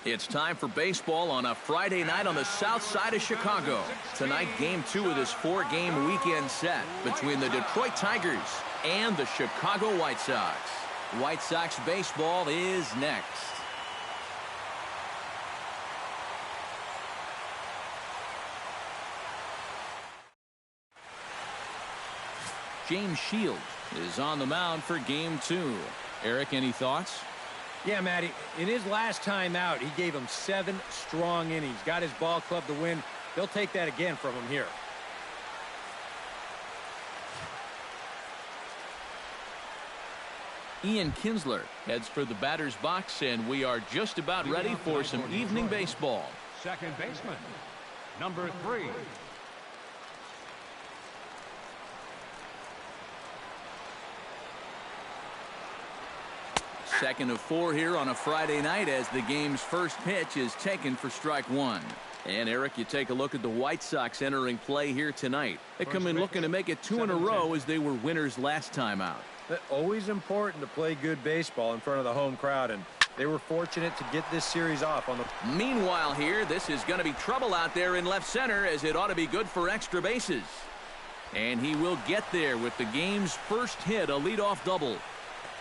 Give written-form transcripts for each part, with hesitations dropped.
It's time for baseball on a Friday night on the south side of Chicago. Tonight, Game 2 of this 4-game weekend set between the Detroit Tigers and the Chicago White Sox. White Sox baseball is next. James Sheilds is on the mound for Game 2. Eric, any thoughts? Yeah, Matty, in his last time out, he gave him 7 strong innings. Got his ball club to win. They'll take that again from him here. Ian Kinsler heads for the batter's box, and we are just about ready for some evening baseball. Second baseman, number 3. Second of 4 here on a Friday night as the game's first pitch is taken for strike 1. And Eric, you take a look at the White Sox entering play here tonight. They come in looking to make it 2 in a row as they were winners last time out. Always important to play good baseball in front of the home crowd, and they were fortunate to get this series off on the... Meanwhile here, this is going to be trouble out there in left center as it ought to be good for extra bases. And he will get there with the game's first hit, a leadoff double.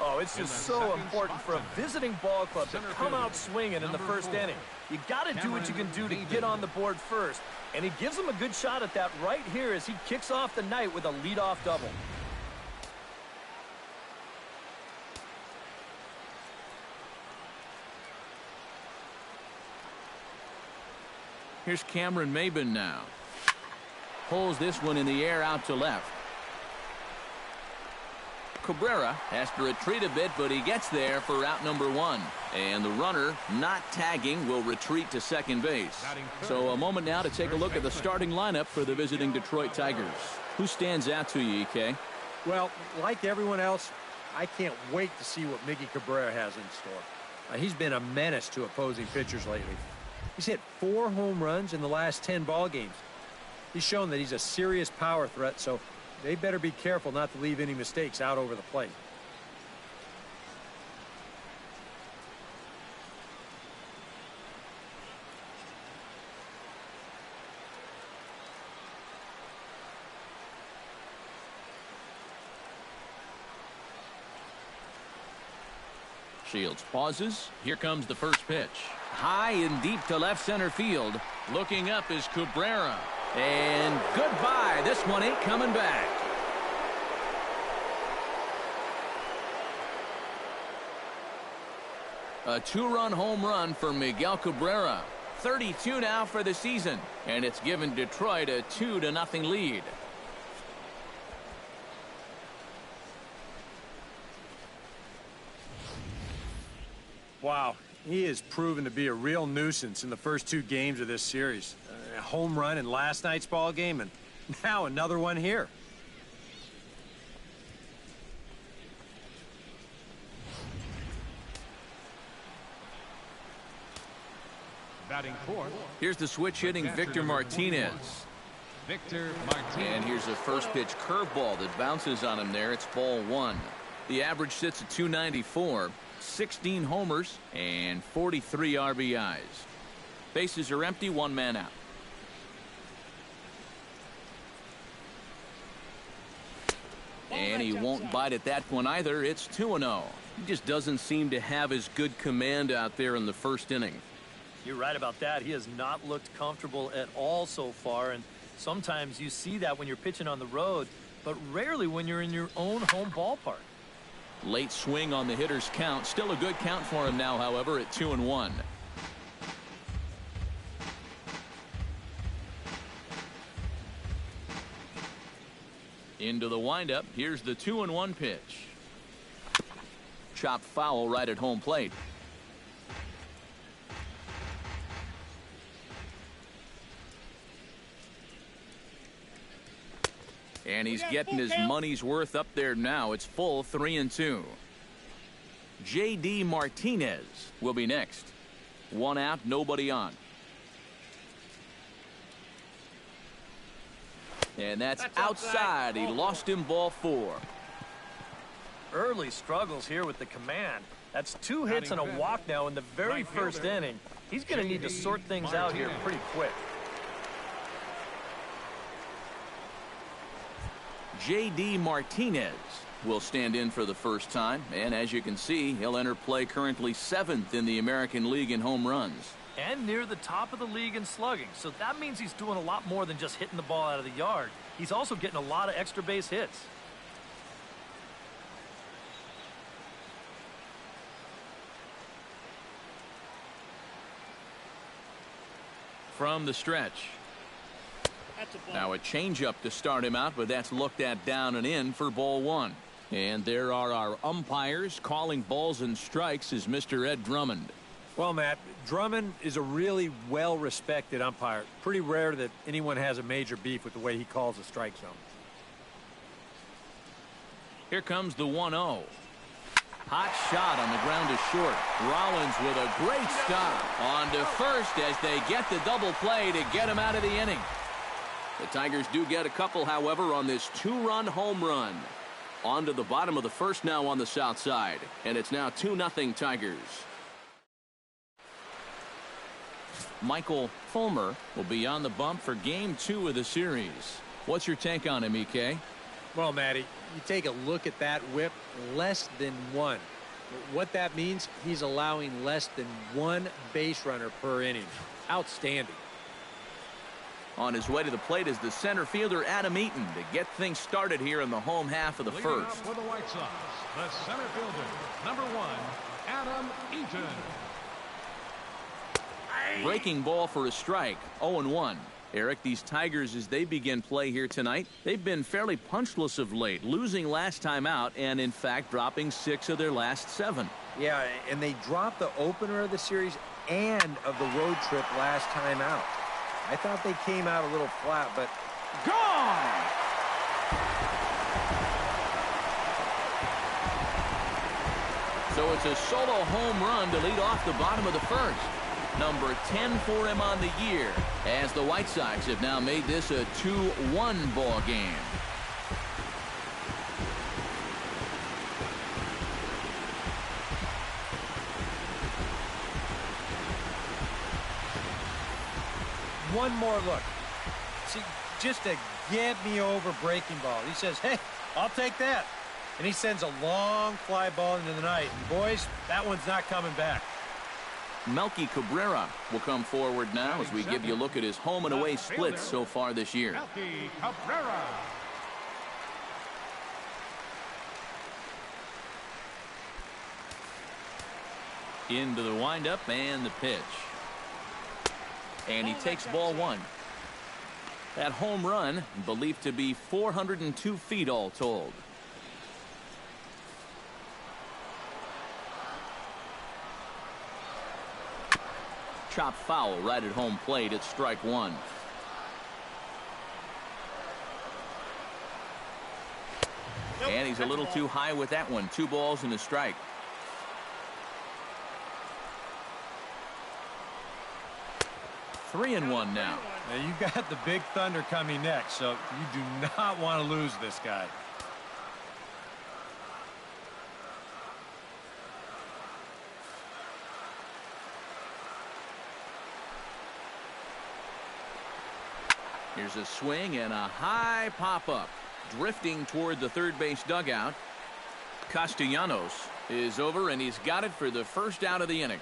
Oh, it's just so important for a visiting ball club to come out swinging in the first inning. You got to do what you can do to get on the board first. And he gives him a good shot at that right here as he kicks off the night with a leadoff double. Here's Cameron Maybin now. Pulls this one in the air out to left. Cabrera has to retreat a bit, but he gets there for out number 1. And the runner, not tagging, will retreat to second base. So a moment now to take a look at the starting lineup for the visiting Detroit Tigers. Who stands out to you, EK? Well, like everyone else, I can't wait to see what Miguel Cabrera has in store. He's been a menace to opposing pitchers lately. He's hit 4 home runs in the last 10 ball games. He's shown that he's a serious power threat, so they better be careful not to leave any mistakes out over the plate. Sheilds pauses. Here comes the first pitch. High and deep to left center field. Looking up is Cabrera. And goodbye. This one ain't coming back. A 2-run home run for Miguel Cabrera. 32 now for the season. And it's given Detroit a 2-0 lead. Wow, he has proven to be a real nuisance in the first 2 games of this series. A home run in last night's ball game, and now another one here. Batting 4th. Here's the switch hitting Victor Martinez. Victor Martinez. And here's a first pitch curveball that bounces on him there. It's ball 1. The average sits at 294. 16 homers and 43 RBIs. Bases are empty, 1 man out. And he won't bite at that one either. It's 2-0. He just doesn't seem to have as good command out there in the first inning. You're right about that. He has not looked comfortable at all so far, and sometimes you see that when you're pitching on the road, but rarely when you're in your own home ballpark. Late swing on the hitter's count. Still a good count for him now, however, at 2-1. Into the windup. Here's the 2-1 pitch. Chopped foul right at home plate. And he's getting his money's worth up there now. It's full 3-2. J.D. Martinez will be next. 1 out, nobody on. And that's outside. He lost him, ball 4. Early struggles here with the command. That's 2 hits and a walk now in the very first inning. He's going to need to sort things out here pretty quick. J.D. Martinez will stand in for the first time, and as you can see, he'll enter play currently 7th in the American League in home runs. And near the top of the league in slugging, so that means he's doing a lot more than just hitting the ball out of the yard. He's also getting a lot of extra base hits. From the stretch. Now a changeup to start him out, but that's looked at down and in for ball 1. And there are our umpires calling balls and strikes is Mr. Ed Drummond. Well, Matt, Drummond is a really well-respected umpire. Pretty rare that anyone has a major beef with the way he calls a strike zone. Here comes the 1-0. Hot shot on the ground is short. Rollins with a great stop on to first as they get the double play to get him out of the inning. The Tigers do get a couple, however, on this 2-run home run. On to the bottom of the first now on the south side, and it's now 2-0 Tigers. Michael Fulmer will be on the bump for game 2 of the series. What's your take on him, EK? Well, Matty, you take a look at that whip, less than 1. What that means, he's allowing less than 1 base runner per inning. Outstanding. On his way to the plate is the center fielder Adam Eaton to get things started here in the home half of the first. For the White Sox, the center fielder, number 1, Adam Eaton. Breaking ball for a strike, 0-1. Eric, these Tigers, as they begin play here tonight, they've been fairly punchless of late, losing last time out and, in fact, dropping 6 of their last 7. Yeah, and they dropped the opener of the series and of the road trip last time out. I thought they came out a little flat, but gone! So it's a solo home run to lead off the bottom of the first. Number 10 for him on the year, as the White Sox have now made this a 2-1 ball game. one more look. See, just a get-me-over breaking ball. He says, hey, I'll take that. And he sends a long fly ball into the night. And boys, that one's not coming back. Melky Cabrera will come forward now as we give you a look at his home and away splits so far this year. Melky Cabrera. Into the windup and the pitch. And he takes ball 1. That home run believed to be 402 feet all told. Chop foul right at home plate at strike 1. And he's a little too high with that one. 2 balls and a strike. Three and 1 now. Now you got the big thunder coming next, so you do not want to lose this guy. Here's a swing and a high pop-up. Drifting toward the third base dugout. Castellanos is over, and he's got it for the first out of the inning.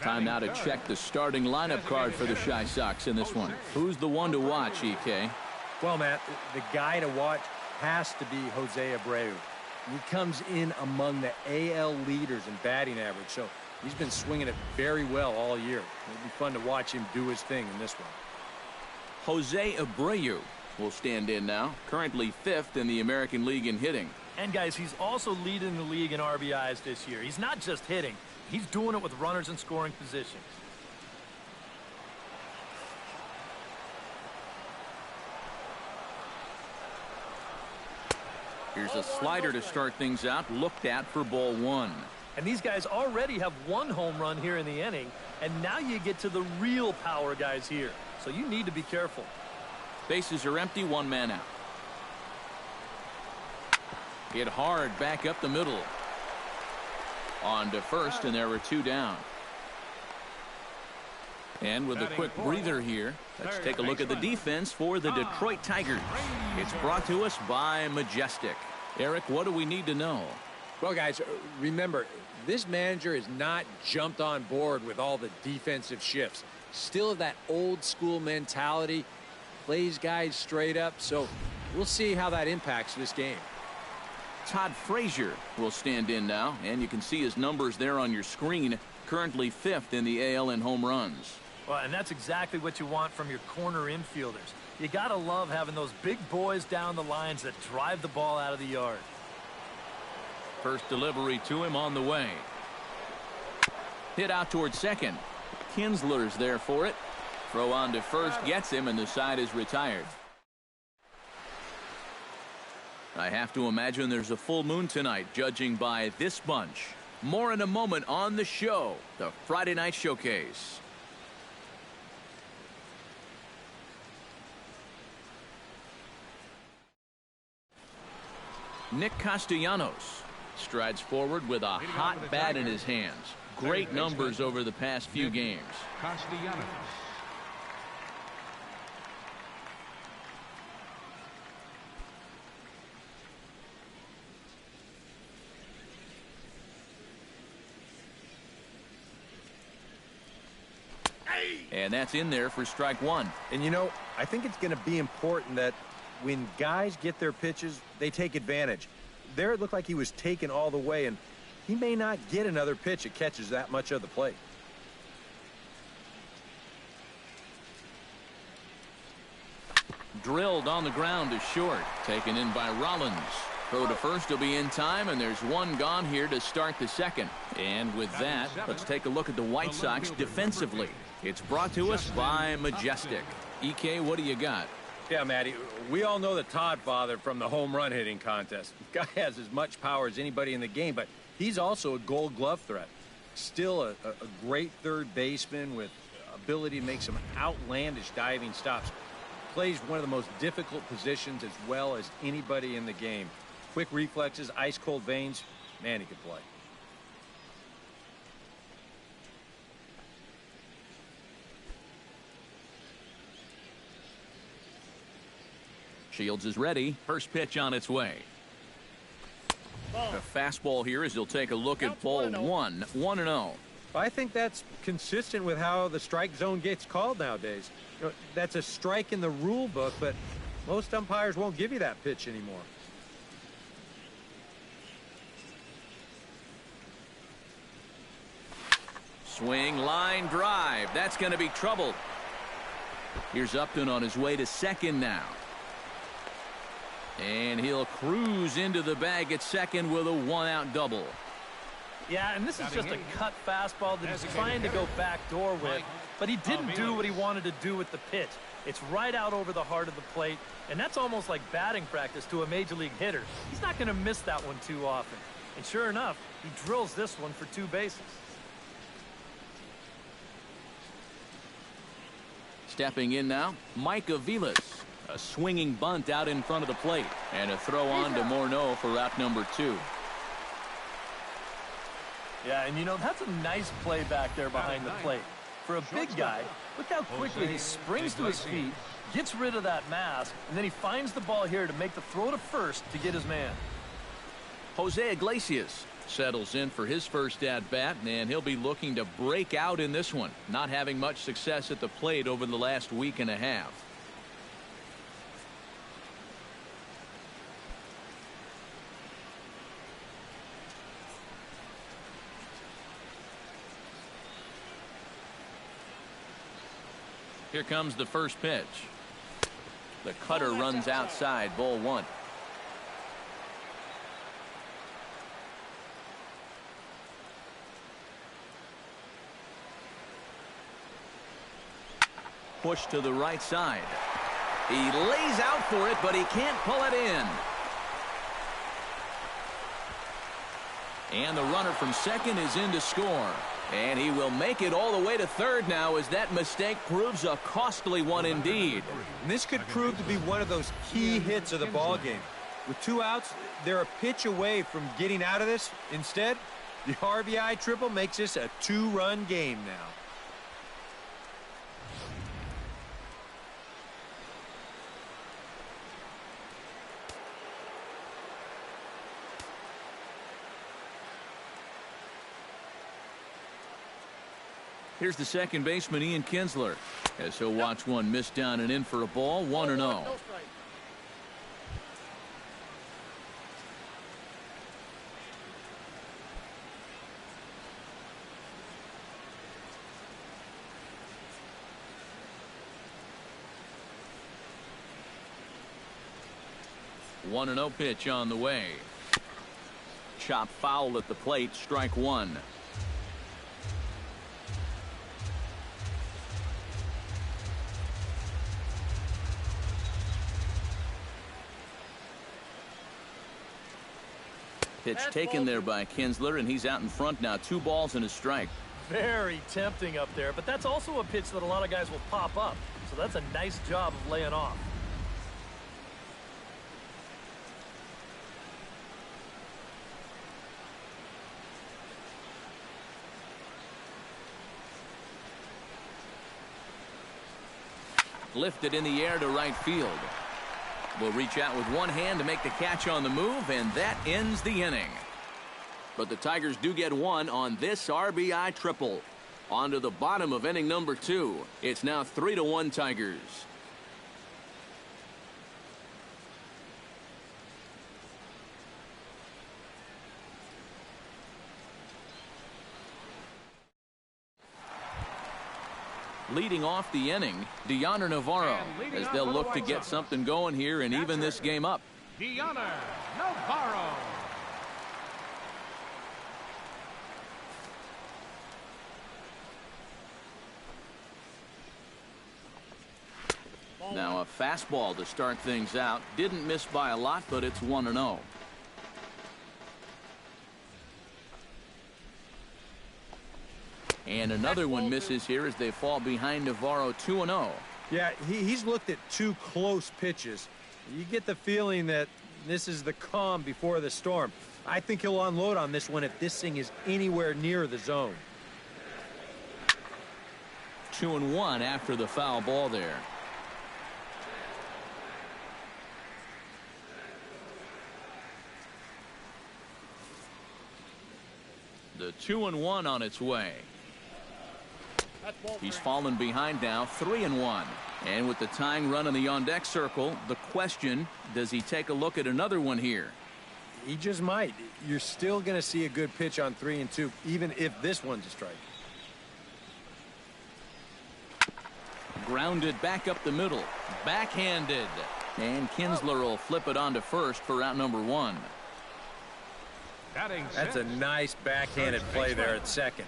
Time now to check the starting lineup card for the Chi Sox in this one. Who's the one to watch, EK? Well, Matt, the guy to watch has to be Jose ABreu. He comes in among the AL leaders in batting average, so he's been swinging it very well all year. It'll be fun to watch him do his thing in this one. Jose ABreu will stand in now, currently 5th in the American League in hitting. And, guys, he's also leading the league in RBIs this year. He's not just hitting. He's doing it with runners in scoring positions. Here's a slider to start things out, looked at for ball 1. And these guys already have 1 home run here in the inning, and now you get to the real power guys here. So you need to be careful. Bases are empty, 1 man out. Hit hard back up the middle. On to first, and there were 2 down. And with a quick breather here, let's take a look at the defense for the Detroit Tigers. It's brought to us by Majestic. Eric, what do we need to know? Well, guys, remember, this manager has not jumped on board with all the defensive shifts. Still that old school mentality, plays guys straight up. So we'll see how that impacts this game. Todd Frazier will stand in now, and you can see his numbers there on your screen. Currently 5th in the AL in home runs. Well, and that's exactly what you want from your corner infielders. You got to love having those big boys down the lines that drive the ball out of the yard. First delivery to him on the way. Hit out towards second. Kinsler's there for it. Throw on to first gets him, and the side is retired. I have to imagine there's a full moon tonight, judging by this bunch. More in a moment on the show, the Friday Night Showcase. Nick Castellanos strides forward with a hot bat in his hands. Great numbers over the past few games. Castellanos. And that's in there for strike one. And, you know, I think it's going to be important that when guys get their pitches, they take advantage. There it looked like he was taken all the way, and he may not get another pitch that catches that much of the plate. Drilled on the ground to short. Taken in by Rollins. Throw to first will be in time, and there's one gone here to start the second. And with that, let's take a look at the White Sox defensively. It's brought to us by Majestic. EK, what do you got? Yeah, Matty, we all know the Todd father from the home run hitting contest. The guy has as much power as anybody in the game, but he's also a gold glove threat. Still a great third baseman with ability to make some outlandish diving stops. Plays one of the most difficult positions as well as anybody in the game. Quick reflexes, ice-cold veins. Man, he could play. Sheilds is ready. First pitch on its way. The fastball here as he'll take a look at ball 1. 1-0. I think that's consistent with how the strike zone gets called nowadays. You know, that's a strike in the rule book, but most umpires won't give you that pitch anymore. Swing, line drive. That's going to be troubled. Here's Upton on his way to second now. And he'll cruise into the bag at second with a one-out double. Yeah, and this is just a cut fastball that he's trying to go backdoor with, but he didn't do what he wanted to do with the pitch. It's right out over the heart of the plate, and that's almost like batting practice to a major league hitter. He's not going to miss that one too often. And sure enough, he drills this one for 2 bases. Stepping in now, Mike Aviles. A swinging bunt out in front of the plate. And a throw on to Morneau for route number 2. Yeah, and you know, that's a nice play back there behind the plate. For a big guy, look how quickly he springs to his feet, gets rid of that mask, and then he finds the ball here to make the throw to first to get his man. Jose Iglesias settles in for his first at-bat, and he'll be looking to break out in this one, not having much success at the plate over the last week and a half. Here comes the first pitch. The cutter runs outside, ball 1. Push to the right side. He lays out for it, but he can't pull it in. And the runner from second is in to score. And he will make it all the way to third now as that mistake proves a costly one indeed. And this could prove to be one of those key hits of the ball game. With 2 outs, they're a pitch away from getting out of this. Instead, the RBI triple makes this a 2-run game now. Here's the second baseman, Ian Kinsler, as he'll watch one miss down and in for a ball, 1-0. One and 0 pitch on the way. Chop foul at the plate, strike one. Pitch taken there by Kinsler, and he's out in front now. 2 balls and a strike. Very tempting up there, but that's also a pitch that a lot of guys will pop up. So that's a nice job of laying off. Lifted in the air to right field. Will reach out with one hand to make the catch on the move, and that ends the inning. But the Tigers do get one on this RBI triple. On to the bottom of inning number 2. It's now 3-1 Tigers. Leading off the inning, Dioner Navarro, as they'll look to get something going here and even this game up. Dioner Navarro. Now a fastball to start things out. Didn't miss by a lot, but it's 1-0. And another one misses here as they fall behind Navarro 2-0. Yeah, he's looked at 2 close pitches. You get the feeling that this is the calm before the storm. I think he'll unload on this one if this thing is anywhere near the zone. 2-1 after the foul ball there. The 2-1 on its way. He's fallen behind now, 3-1. And with the tying run in the on-deck circle, the question, does he take a look at another one here? He just might. You're still going to see a good pitch on 3-2, even if this one's a strike. Grounded back up the middle. Backhanded. And Kinsler will flip it onto first for out number 1. That's a nice backhanded play there at second.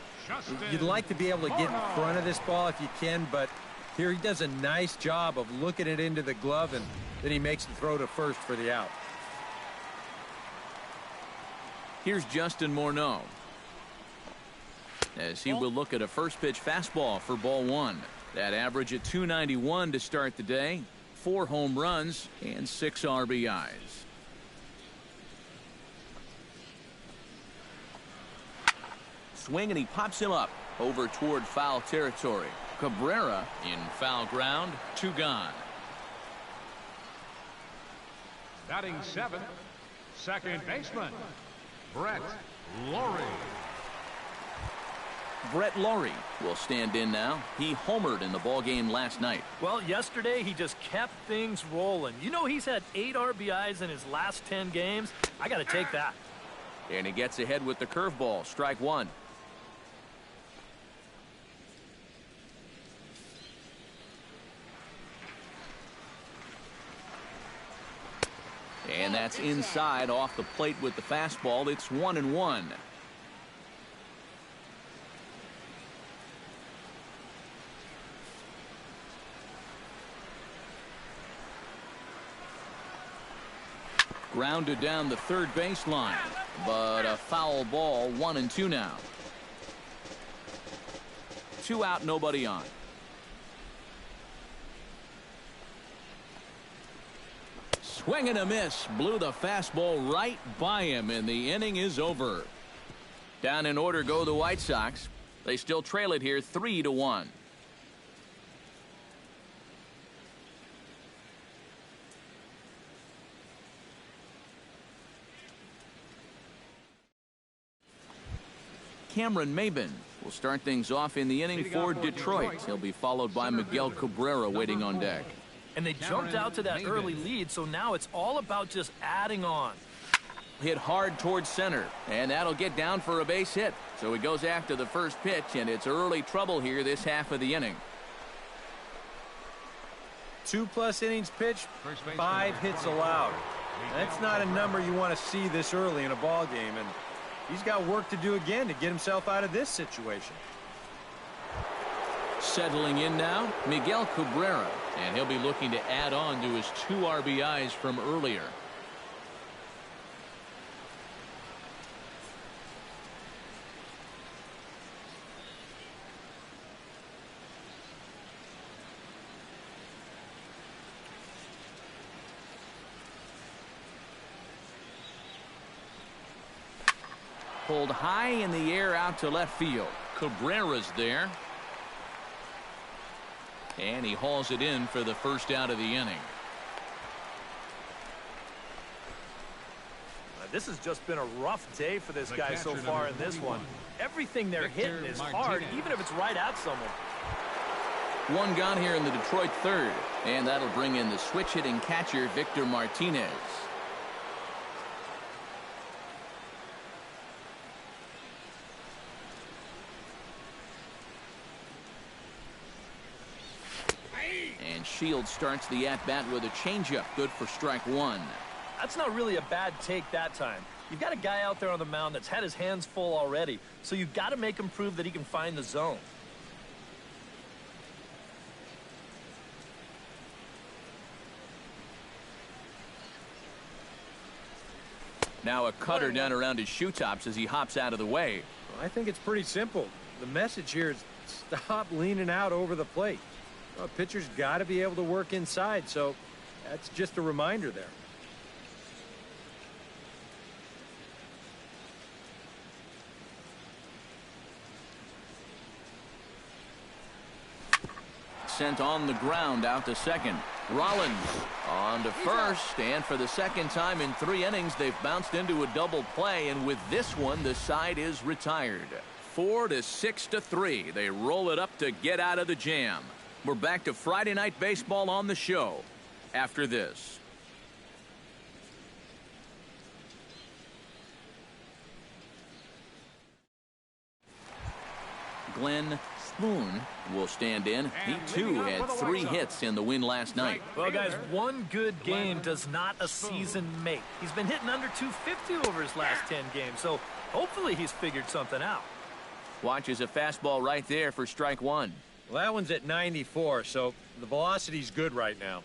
You'd like to be able to get in front of this ball if you can, but here he does a nice job of looking it into the glove, and then he makes the throw to first for the out. Here's Justin Morneau, as he will look at a first pitch fastball for ball 1. That average at 291 to start the day. 4 home runs and 6 RBIs. Swing, and he pops him up over toward foul territory. Cabrera in foul ground, 2 gone. Batting 7th, second baseman, Brett Lawrie. Brett Lawrie will stand in now. He homered in the ballgame last night. Well, yesterday he just kept things rolling. You know, he's had 8 RBIs in his last 10 games. I got to take that. And he gets ahead with the curveball, strike 1. And that's inside off the plate with the fastball. It's 1-1. Grounded down the third baseline, but a foul ball. 1-2 now. 2 out, nobody on. Swing and a miss. Blew the fastball right by him, and the inning is over. Down in order go the White Sox. They still trail it here 3-1. Cameron Maybin will start things off in the inning for Detroit. He'll be followed by Miguel Cabrera waiting on deck. And they jumped out to that early lead, so now it's all about just adding on. Hit hard towards center, and that'll get down for a base hit. So he goes after the first pitch, and it's early trouble here this half of the inning. 2+ innings pitched, 5 hits allowed. That's not a number you want to see this early in a ball game, and he's got work to do again to get himself out of this situation. Settling in now, Miguel Cabrera, and he'll be looking to add on to his 2 RBIs from earlier. Pulled high in the air out to left field. Cabrera's there. And he hauls it in for the first out of the inning. This has just been a rough day for this guy so far in this one. Everything they're hitting is hard, even if it's right at someone. 1 gone here in the Detroit third. And that'll bring in the switch hitting catcher, Victor Martinez. And Sheilds starts the at-bat with a changeup, good for strike 1. That's not really a bad take that time. You've got a guy out there on the mound that's had his hands full already, so you've got to make him prove that he can find the zone. Now a cutter down around his shoe tops as he hops out of the way. Well, I think it's pretty simple. The message here is stop leaning out over the plate. Well, pitcher's got to be able to work inside, so that's just a reminder there. Sent on the ground out to second. Rollins on to first, and for the second time in 3 innings, they've bounced into a double play, and with this one, the side is retired. 4 to 6 to 3. They roll it up to get out of the jam. We're back to Friday Night Baseball on the show after this. Glenn Spoone will stand in. He too had 3 hits in the win last night. Well, guys, 1 good game does not a season make. He's been hitting under 250 over his last 10 games, so hopefully he's figured something out. Watches a fastball right there for strike 1. Well, that one's at 94, so the velocity's good right now.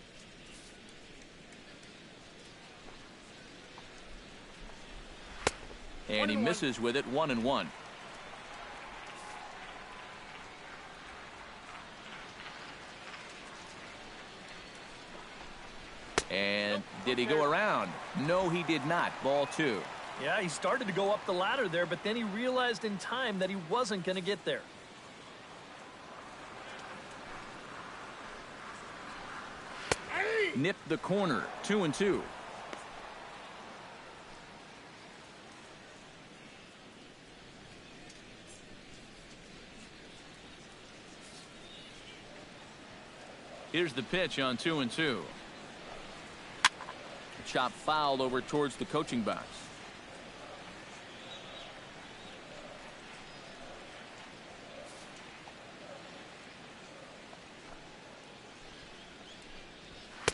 And he misses with it, 1-1. And did he go around? No, he did not. Ball 2. Yeah, he started to go up the ladder there, but then he realized in time that he wasn't going to get there. Nipped the corner, 2-2. Here's the pitch on 2-2. Chop fouled over towards the coaching box.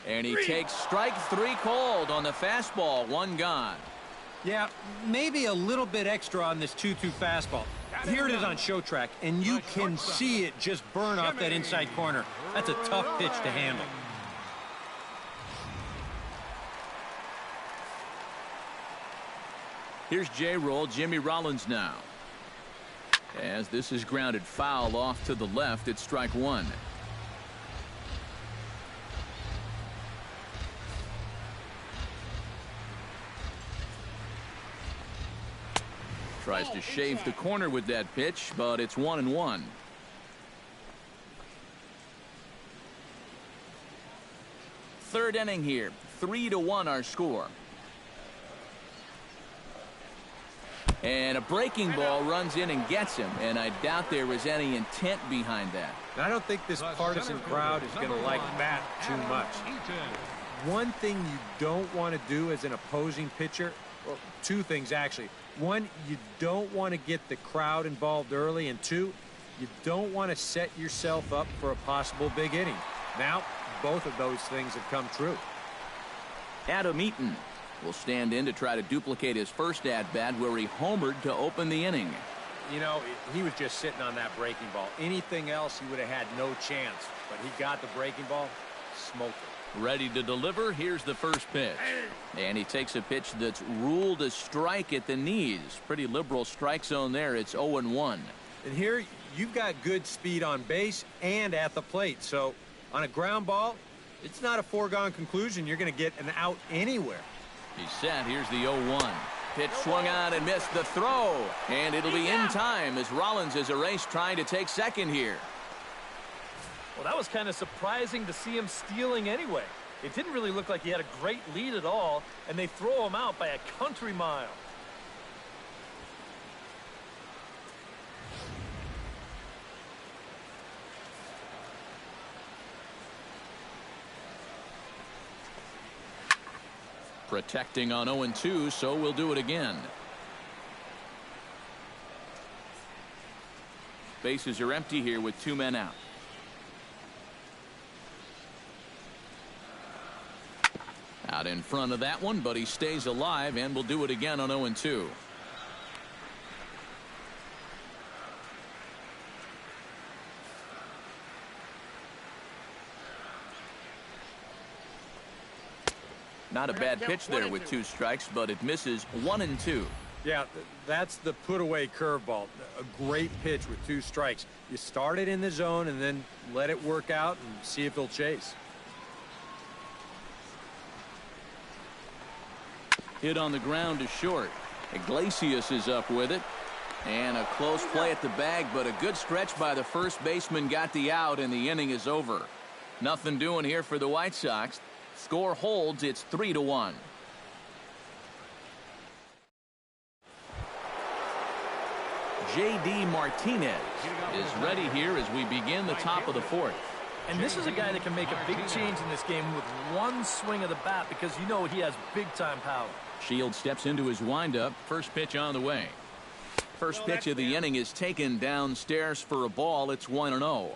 And he takes strike 3 called on the fastball. 1 gone. Yeah, maybe a little bit extra on this 2-2 fastball. Here it is on show track, and you can see it just burn off that inside corner. That's a tough pitch to handle. Here's J-roll, Jimmy Rollins now. As this is grounded foul off to the left, it's strike 1. Tries to shave the corner with that pitch, but it's 1-1. Third inning here, 3-1 our score. And a breaking ball runs in and gets him, and I doubt there was any intent behind that. I don't think this partisan crowd is going to like that too much. One thing you don't want to do as an opposing pitcher, well, two things actually. One, you don't want to get the crowd involved early, and two, you don't want to set yourself up for a possible big inning. Now, both of those things have come true. Adam Eaton will stand in to try to duplicate his first at-bat where he homered to open the inning. You know, he was just sitting on that breaking ball. Anything else, he would have had no chance. But he got the breaking ball, smoked it. Ready to deliver. Here's the first pitch. And he takes a pitch that's ruled a strike at the knees. Pretty liberal strike zone there. It's 0-1. And here, you've got good speed on base and at the plate. So, on a ground ball, it's not a foregone conclusion you're going to get an out anywhere. He's set. Here's the 0-1. Pitch swung on and missed the throw. And it'll be in time as Rollins is erased trying to take second here. Well, that was kind of surprising to see him stealing anyway. It didn't really look like he had a great lead at all, and they throw him out by a country mile. Protecting on 0-2, so we'll do it again. Bases are empty here with 2 men out. Out in front of that one, but he stays alive and will do it again on 0-2. Not a bad pitch there with 2 strikes, but it misses 1-2. Yeah, that's the put-away curveball. A great pitch with 2 strikes. You start it in the zone and then let it work out and see if he'll chase. Hit on the ground to short. Iglesias is up with it. And a close play at the bag, but a good stretch by the first baseman got the out, and the inning is over. Nothing doing here for the White Sox. Score holds. It's 3-1. J.D. Martinez is ready here as we begin the top of the 4th. And this is a guy that can make a big change in this game with one swing of the bat because you know he has big-time power. Sheilds steps into his windup. First pitch on the way. First pitch of the inning is taken downstairs for a ball. It's 1-0.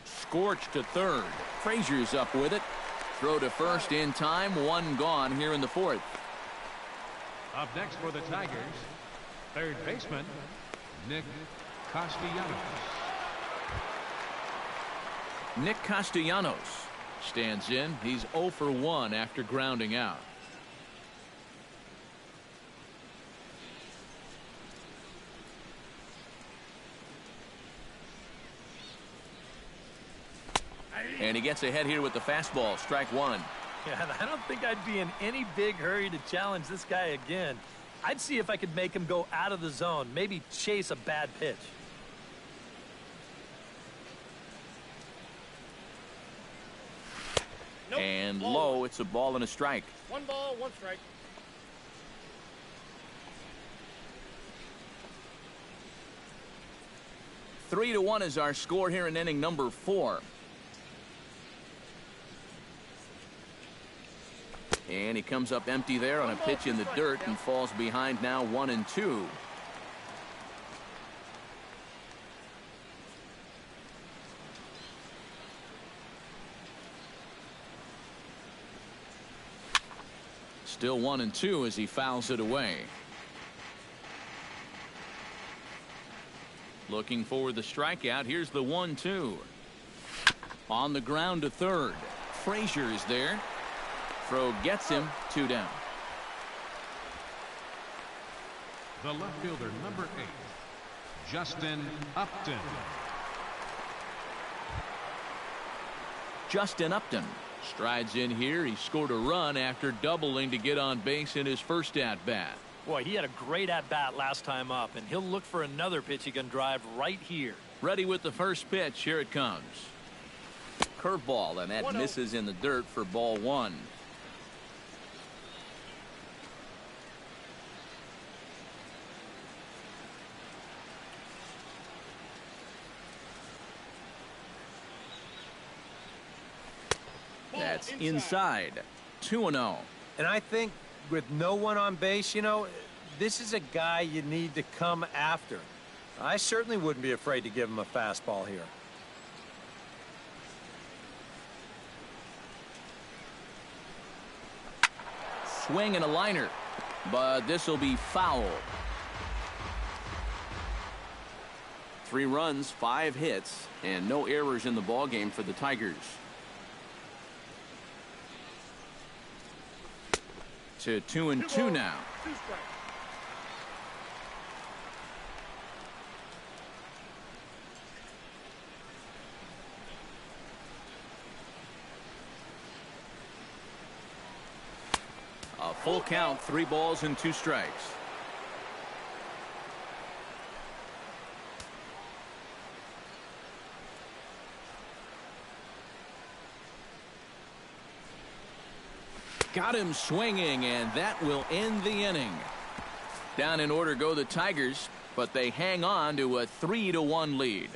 Scorched to third. Frazier's up with it. Throw to first in time. 1 gone here in the 4th. Up next for the Tigers, third baseman, Nick Castellanos. Nick Castellanos stands in. He's 0 for 1 after grounding out. And he gets ahead here with the fastball. Strike 1. Yeah, I don't think I'd be in any big hurry to challenge this guy again. I'd see if I could make him go out of the zone, maybe chase a bad pitch. Nope. And low, it's a ball and a strike. 1 ball, 1 strike. Three to 1 is our score here in inning number 4. And he comes up empty there on a pitch in the dirt and falls behind now 1-2. Still 1-2 as he fouls it away. Looking for the strikeout. Here's the 1-2. On the ground to third. Frazier is there. Throw gets him. 2 down. The left fielder, number 8, Justin Upton. Justin Upton strides in here. He scored a run after doubling to get on base in his first at-bat. Boy, he had a great at-bat last time up, and he'll look for another pitch he can drive right here. Ready with the first pitch. Here it comes. Curveball, and that misses in the dirt for ball one. That's inside. 2-0. And I think with no one on base, you know, this is a guy you need to come after. I certainly wouldn't be afraid to give him a fastball here. Swing and a liner, but this will be foul. 3 runs, 5 hits, and no errors in the ballgame for the Tigers. To 2-2 now. A full count, 3 balls and 2 strikes. Got him swinging, and that will end the inning. Down in order go the Tigers, but they hang on to a 3-1 lead.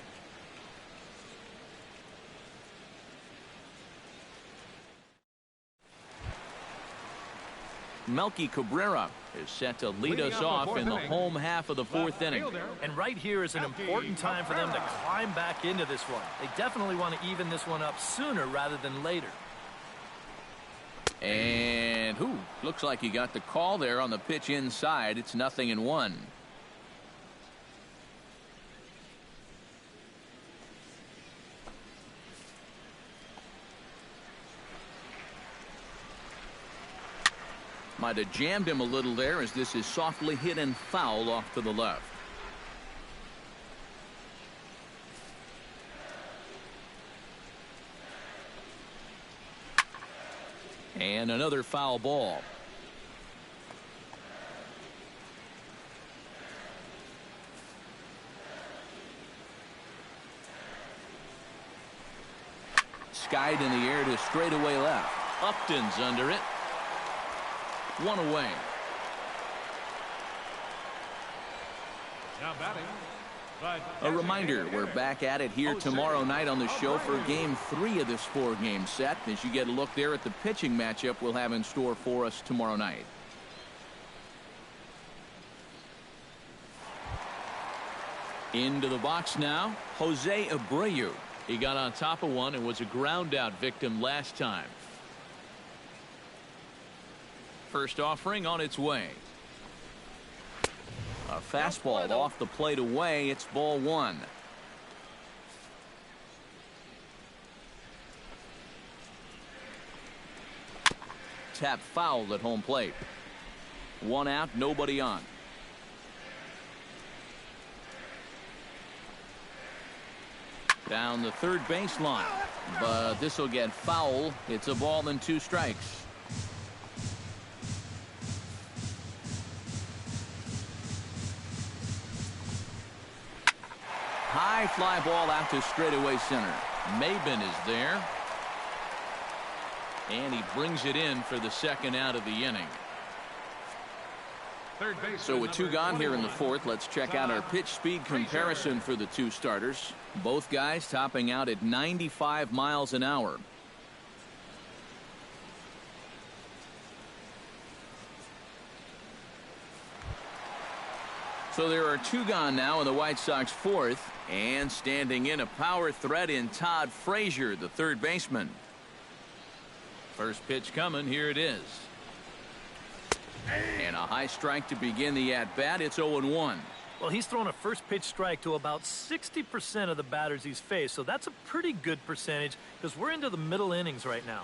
Melky Cabrera is set to lead us off in the home half of the 4th inning. And right here is an important time for them to climb back into this one. They definitely want to even this one up sooner rather than later. And looks like he got the call there on the pitch inside. It's 0-1. Might have jammed him a little there, as this is softly hit and foul off to the left. And another foul ball. Skied in the air to straightaway left. Upton's under it. 1 away. Now batting. A reminder, we're back at it here tomorrow night on the show for Game 3 of this 4-game set, as you get a look there at the pitching matchup we'll have in store for us tomorrow night. Into the box now, Jose ABreu. He got on top of one and was a ground out victim last time. First offering on its way. A fastball off the plate away. It's ball 1. Tap foul at home plate. 1 out, nobody on. Down the third baseline, but this will get foul. It's a ball and 2 strikes. High fly ball out to straightaway center. Maybin is there. And he brings it in for the 2nd out of the inning. So with 2 gone here in the 4th, let's check out our pitch speed comparison for the 2 starters. Both guys topping out at 95 miles an hour. So there are 2 gone now in the White Sox 4th, and standing in a power threat in Todd Frazier, the 3rd baseman. First pitch coming. Here it is. And a high strike to begin the at-bat. It's 0-1. Well, he's thrown a first pitch strike to about 60% of the batters he's faced, so that's a pretty good percentage because we're into the middle innings right now.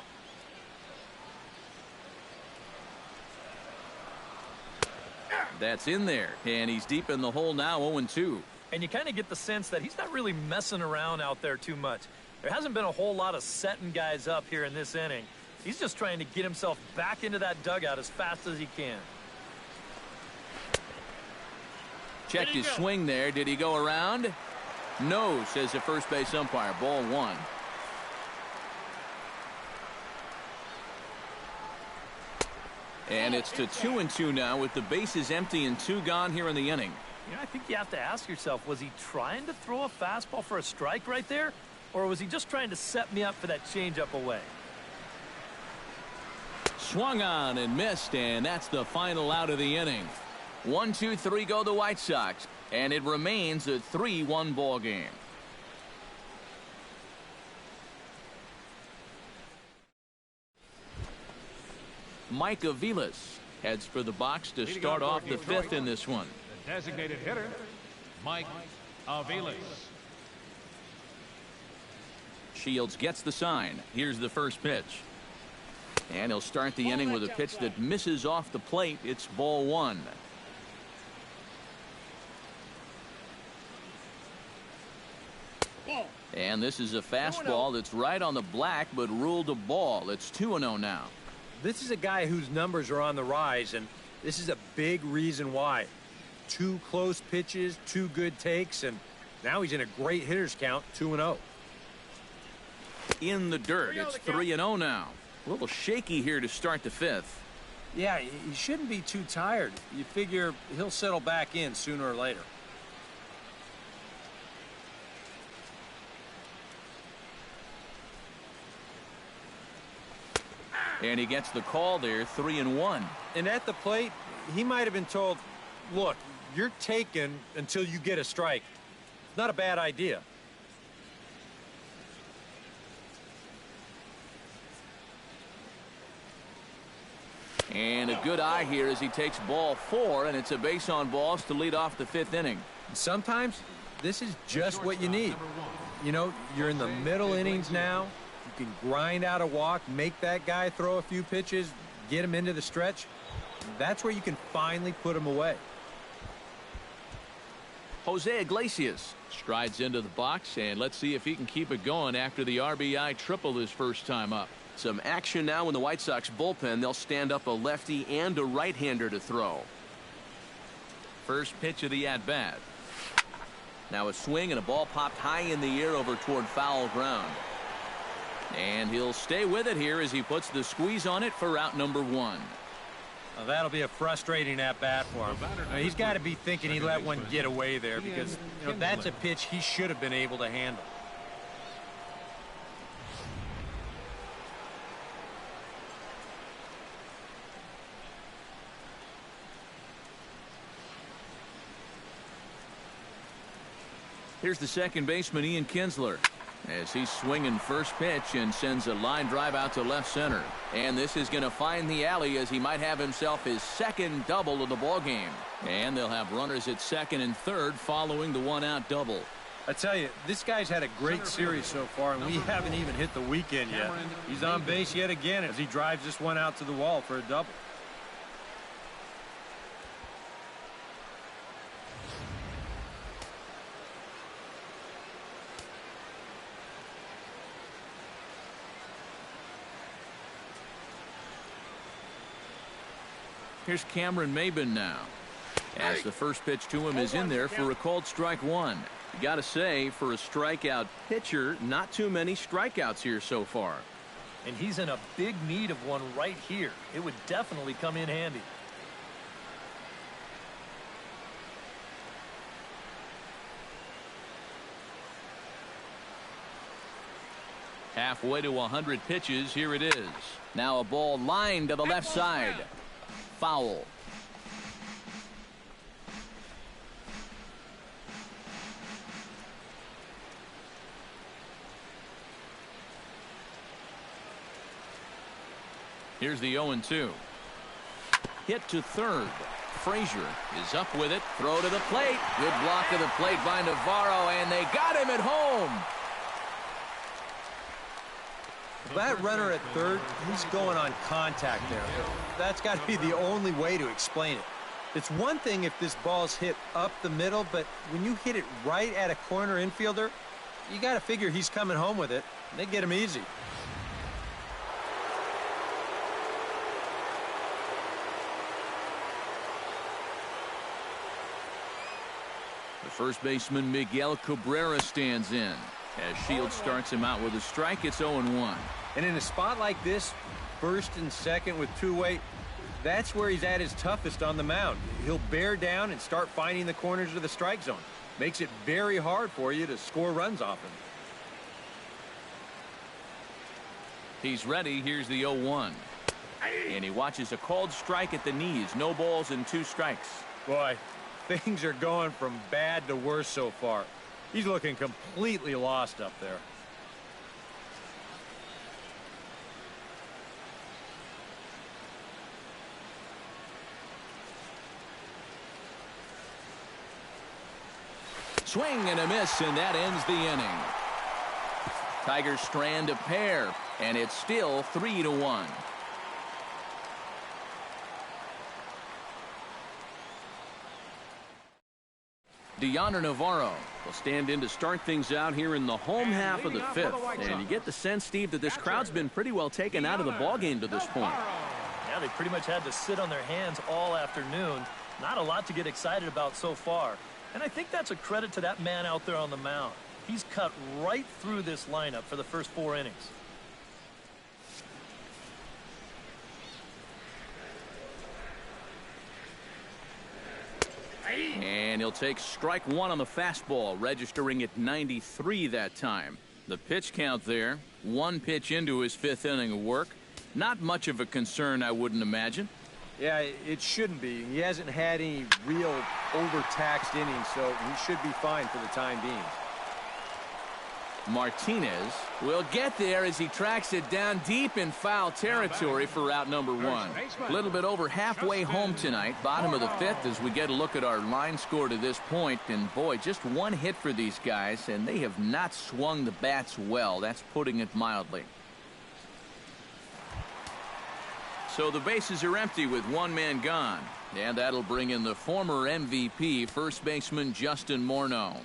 That's in there, and he's deep in the hole now. 0-2. And you kind of get the sense that he's not really messing around out there too much. There hasn't been a whole lot of setting guys up here in this inning. He's just trying to get himself back into that dugout as fast as he can. Checked his swing there. Did he go around? No, says the first base umpire. Ball 1. And it's to 2-2 now with the bases empty and 2 gone here in the inning. You know, I think you have to ask yourself, was he trying to throw a fastball for a strike right there? Or was he just trying to set me up for that changeup away? Swung on and missed, and that's the final out of the inning. 1-2-3 go the White Sox, and it remains a 3-1 ball game. Mike Aviles heads for the box to start off the 5th in this one. The designated hitter, Mike Aviles. Sheilds gets the sign. Here's the first pitch. And he'll start the inning with a pitch that misses off the plate. It's ball 1. And this is a fastball that's right on the black, but ruled a ball. It's 2-0 now. This is a guy whose numbers are on the rise, and this is a big reason why. 2 close pitches, 2 good takes, and now he's in a great hitter's count, 2-0. In the dirt, it's 3-0 now. A little shaky here to start the 5th. Yeah, he shouldn't be too tired. You figure he'll settle back in sooner or later. And he gets the call there, 3-1. And at the plate, he might have been told, look, you're taken until you get a strike. It's not a bad idea. And a good eye here as he takes ball 4, and it's a base on balls to lead off the 5th inning. Sometimes this is just what you need. You know, you're in the middle innings now. You can grind out a walk, make that guy throw a few pitches, get him into the stretch. That's where you can finally put him away. Jose Iglesias strides into the box, and let's see if he can keep it going after the RBI triple his first time up. Some action now in the White Sox bullpen. They'll stand up a lefty and a right-hander to throw. First pitch of the at-bat. Now a swing and a ball popped high in the air over toward foul ground. And he'll stay with it here as he puts the squeeze on it for out number 1. Well, that'll be a frustrating at-bat for him. He's got to be thinking he let one get away there because that's a pitch he should have been able to handle. Here's the second baseman, Ian Kinsler, as he's swinging first pitch and sends a line drive out to left center. And this is going to find the alley as he might have himself his second double of the ball game. And they'll have runners at second and third following the 1-out double. I tell you, this guy's had a great series so far, and we haven't even hit the weekend yet. He's on base yet again as he drives this one out to the wall for a double. Here's Cameron Maybin now, as the first pitch to him is in there for a called strike 1. You got to say, for a strikeout pitcher, not too many strikeouts here so far. And he's in a big need of one right here. It would definitely come in handy. Halfway to 100 pitches, here it is. Now a ball lined to the left side. Foul. Here's the 0-2. Hit to third. Frazier is up with it. Throw to the plate. Good block of the plate by Navarro, and they got him at home. That runner at third, he's going on contact there. That's got to be the only way to explain it. It's one thing if this ball's hit up the middle, but when you hit it right at a corner infielder, you got to figure he's coming home with it. They get him easy. The first baseman Miguel Cabrera stands in. As Sheilds starts him out with a strike, it's 0-1. And in a spot like this, first and second with two-way, that's where he's at his toughest on the mound. He'll bear down and start finding the corners of the strike zone. Makes it very hard for you to score runs off him. He's ready. Here's the 0-1. And he watches a called strike at the knees. No balls and 2 strikes. Boy, things are going from bad to worse so far. He's looking completely lost up there. Swing and a miss, and that ends the inning. Tigers strand a pair, and it's still 3-1. Dioner Navarro will stand in to start things out here in the home half of the 5th. And you get the sense, Steve, that this crowd's been pretty well taken out of the ballgame to this point. Yeah, they pretty much had to sit on their hands all afternoon. Not a lot to get excited about so far. And I think that's a credit to that man out there on the mound. He's cut right through this lineup for the first 4 innings. And he'll take strike 1 on the fastball, registering at 93 that time. The pitch count there, 1 pitch into his 5th inning of work. Not much of a concern, I wouldn't imagine. Yeah, it shouldn't be. He hasn't had any real overtaxed innings, so he should be fine for the time being. Martinez will get there as he tracks it down deep in foul territory for out number 1. A little bit over halfway home tonight, bottom of the 5th, as we get a look at our line score to this point. And boy, just 1 hit for these guys, and they have not swung the bats well. That's putting it mildly. So the bases are empty with 1 man gone, and that'll bring in the former MVP, first baseman Justin Morneau.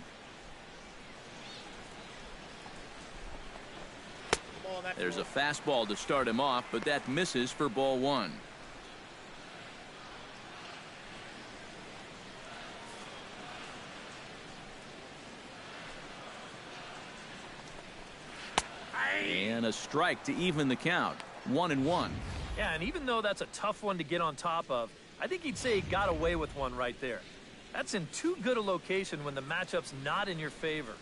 There's a fastball to start him off, but that misses for ball 1. And a strike to even the count. 1-1. Yeah, and even though that's a tough one to get on top of, I think he'd say he got away with one right there. That's in too good a location when the matchup's not in your favor.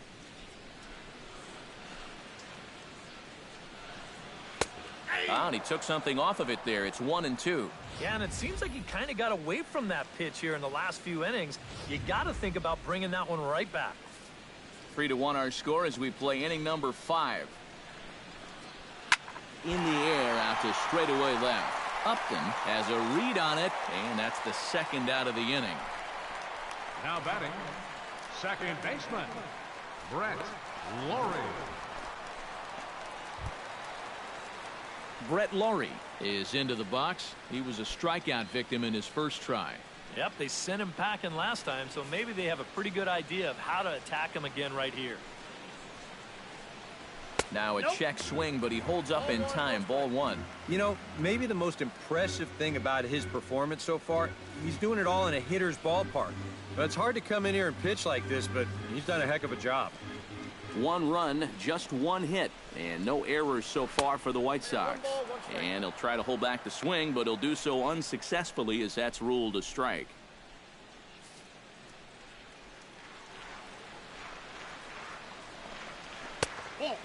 And he took something off of it there. It's 1-2. Yeah, and it seems like he kind of got away from that pitch here in the last few innings. You got to think about bringing that one right back. 3-1 our score as we play inning number 5. In the air out to straightaway left. Upton has a read on it, and that's the 2nd out of the inning. Now batting, second baseman, Brett Lawrie. Brett Lawrie is into the box. He was a strikeout victim in his first try. Yep, they sent him packing last time, so maybe they have a pretty good idea of how to attack him again right here. Now a check swing, but he holds up in time. Ball 1. You know, maybe the most impressive thing about his performance so far, he's doing it all in a hitter's ballpark. But it's hard to come in here and pitch like this, but he's done a heck of a job. 1 run, just 1 hit, and no errors so far for the White Sox. And he'll try to hold back the swing, but he'll do so unsuccessfully as that's ruled a strike.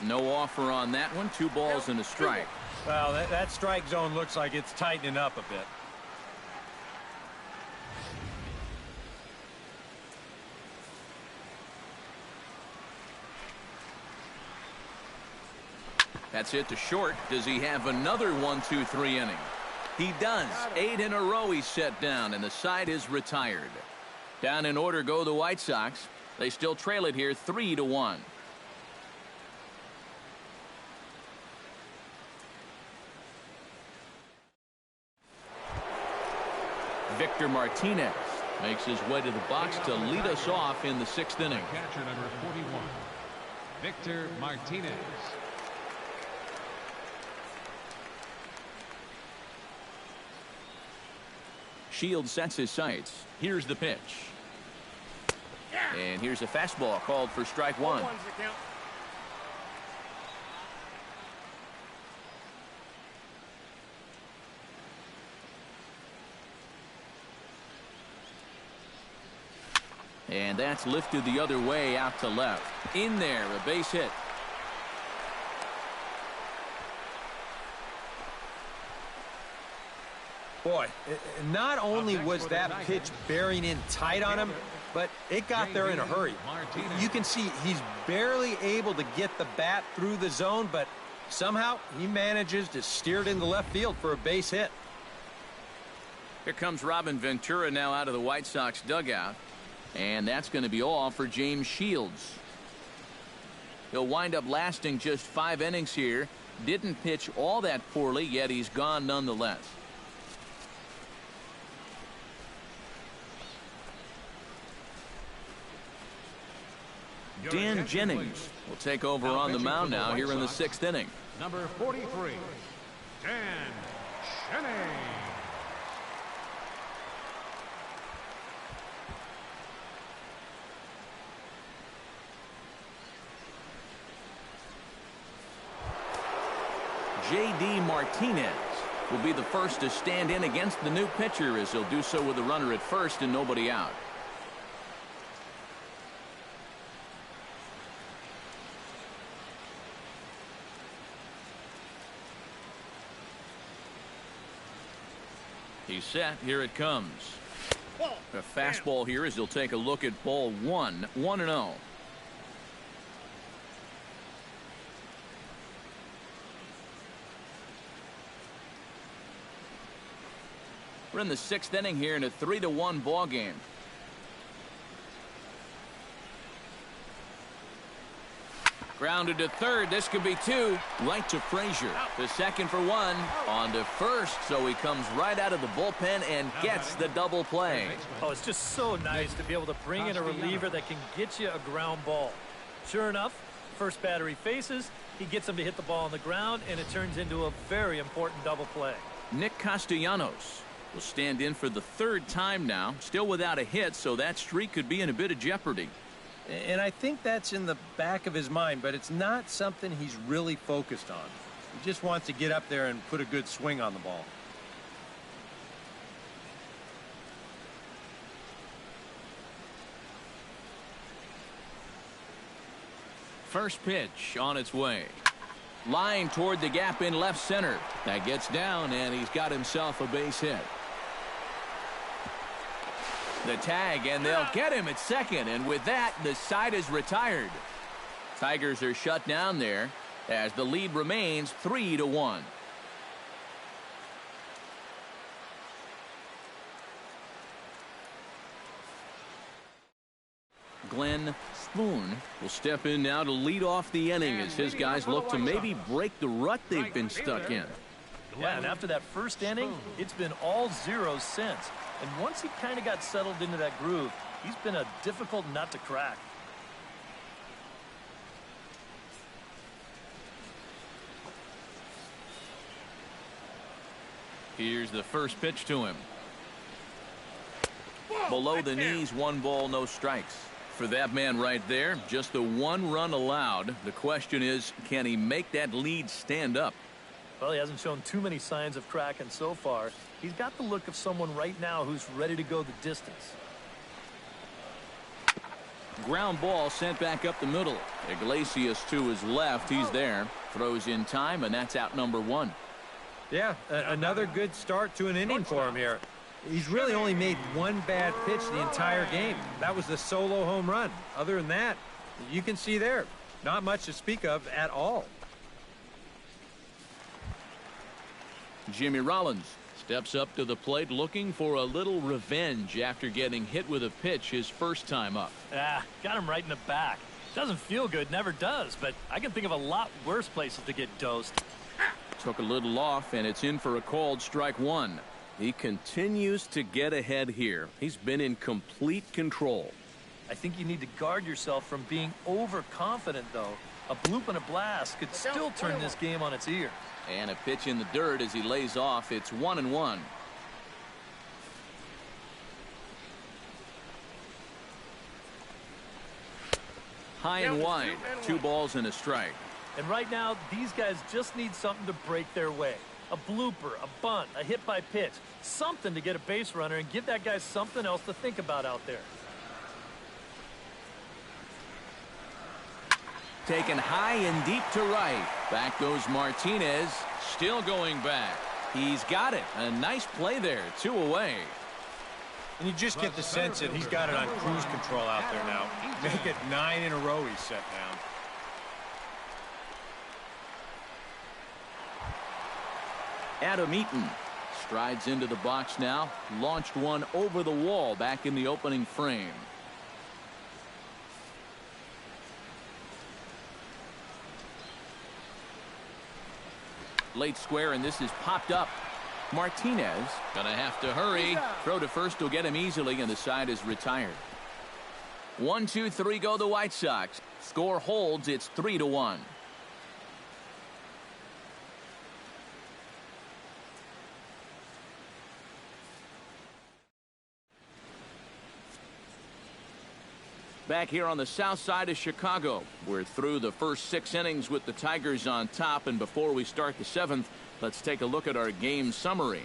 No offer on that one. 2 balls and a strike. Well, that strike zone looks like it's tightening up a bit. That's hit to short. Does he have another 1-2-3 inning? He does. 8 in a row he's set down, and the side is retired. Down in order go the White Sox. They still trail it here 3-1. Victor Martinez makes his way to the box to lead us off in the 6th inning. Catcher number 41, Victor Martinez. Sheilds sets his sights. Here's the pitch. And here's a fastball called for strike one. And that's lifted the other way out to left. In there, a base hit. Boy, not only was that pitch bearing in tight on him, but it got there in a hurry. You can see he's barely able to get the bat through the zone, but somehow he manages to steer it into left field for a base hit. Here comes Robin Ventura now out of the White Sox dugout. And that's going to be all for James Sheilds. He'll wind up lasting just 5 innings here. Didn't pitch all that poorly, yet he's gone nonetheless. Dan Jennings will take over on the mound now here in the 6th inning. Number 43, Dan Jennings. J.D. Martinez will be the first to stand in against the new pitcher, as he'll do so with a runner at first and nobody out. He's set. Here it comes. A fastball here as he'll take a look at ball 1. 1-0. We're in the 6th inning here in a 3-1 ball game. Grounded to third. This could be 2. Right to Frazier. The second for 1. On to first. So he comes right out of the bullpen and gets the double play. Oh, it's just so nice to be able to bring in a reliever that can get you a ground ball. Sure enough, first batter he faces, he gets him to hit the ball on the ground, and it turns into a very important double play. Nick Castellanos will stand in for the 3rd time now, still without a hit, so that streak could be in a bit of jeopardy. And I think that's in the back of his mind, but it's not something he's really focused on. He just wants to get up there and put a good swing on the ball. First pitch on its way. Line toward the gap in left center. That gets down, and he's got himself a base hit. The tag, and they'll get him at second, and with that, the side is retired. Tigers are shut down there as the lead remains 3-1. Glenn Spoone will step in now to lead off the inning as his guys look to maybe break the rut they've been stuck in. Yeah, and after that first inning, it's been all zeros since. And once he kind of got settled into that groove, he's been a difficult nut to crack. Here's the first pitch to him. Below the knees, 1 ball, no strikes. For that man right there, just the 1 run allowed. The question is, can he make that lead stand up? Well, he hasn't shown too many signs of cracking so far. He's got the look of someone right now who's ready to go the distance. Ground ball sent back up the middle. Iglesias to his left. He's there. Throws in time, and that's out number 1. Yeah, another good start to an inning for him here. He's really only made 1 bad pitch the entire game. That was the solo home run. Other than that, you can see there, not much to speak of at all. Jimmy Rollins steps up to the plate looking for a little revenge after getting hit with a pitch his first time up. Got him right in the back. Doesn't feel good, never does, but I can think of a lot worse places to get dosed. Took a little off, and it's in for a called strike 1. He continues to get ahead here. He's been in complete control. I think you need to guard yourself from being overconfident, though. A bloop and a blast could still turn this game on its ear. And a pitch in the dirt as he lays off. It's 1-1. high and wide. 2 balls and a strike. And right now, these guys just need something to break their way. A blooper, a bunt, a hit by pitch. Something to get a base runner and give that guy something else to think about out there. Taken high and deep to right. Back goes Martinez. Still going back. He's got it. A nice play there. 2 away. And you just get the sense that he's got it on cruise control out there now. Make it 9 in a row he's set down. Adam Eaton strides into the box now. Launched one over the wall back in the opening frame. Late square, and this is popped up. Martinez gonna have to hurry. Throw to first will get him easily, and the side is retired. 1-2-3 go the White Sox. Score holds. It's 3-1. Back here on the south side of Chicago, we're through the first 6 innings with the Tigers on top, and before we start the 7th, let's take a look at our game summary.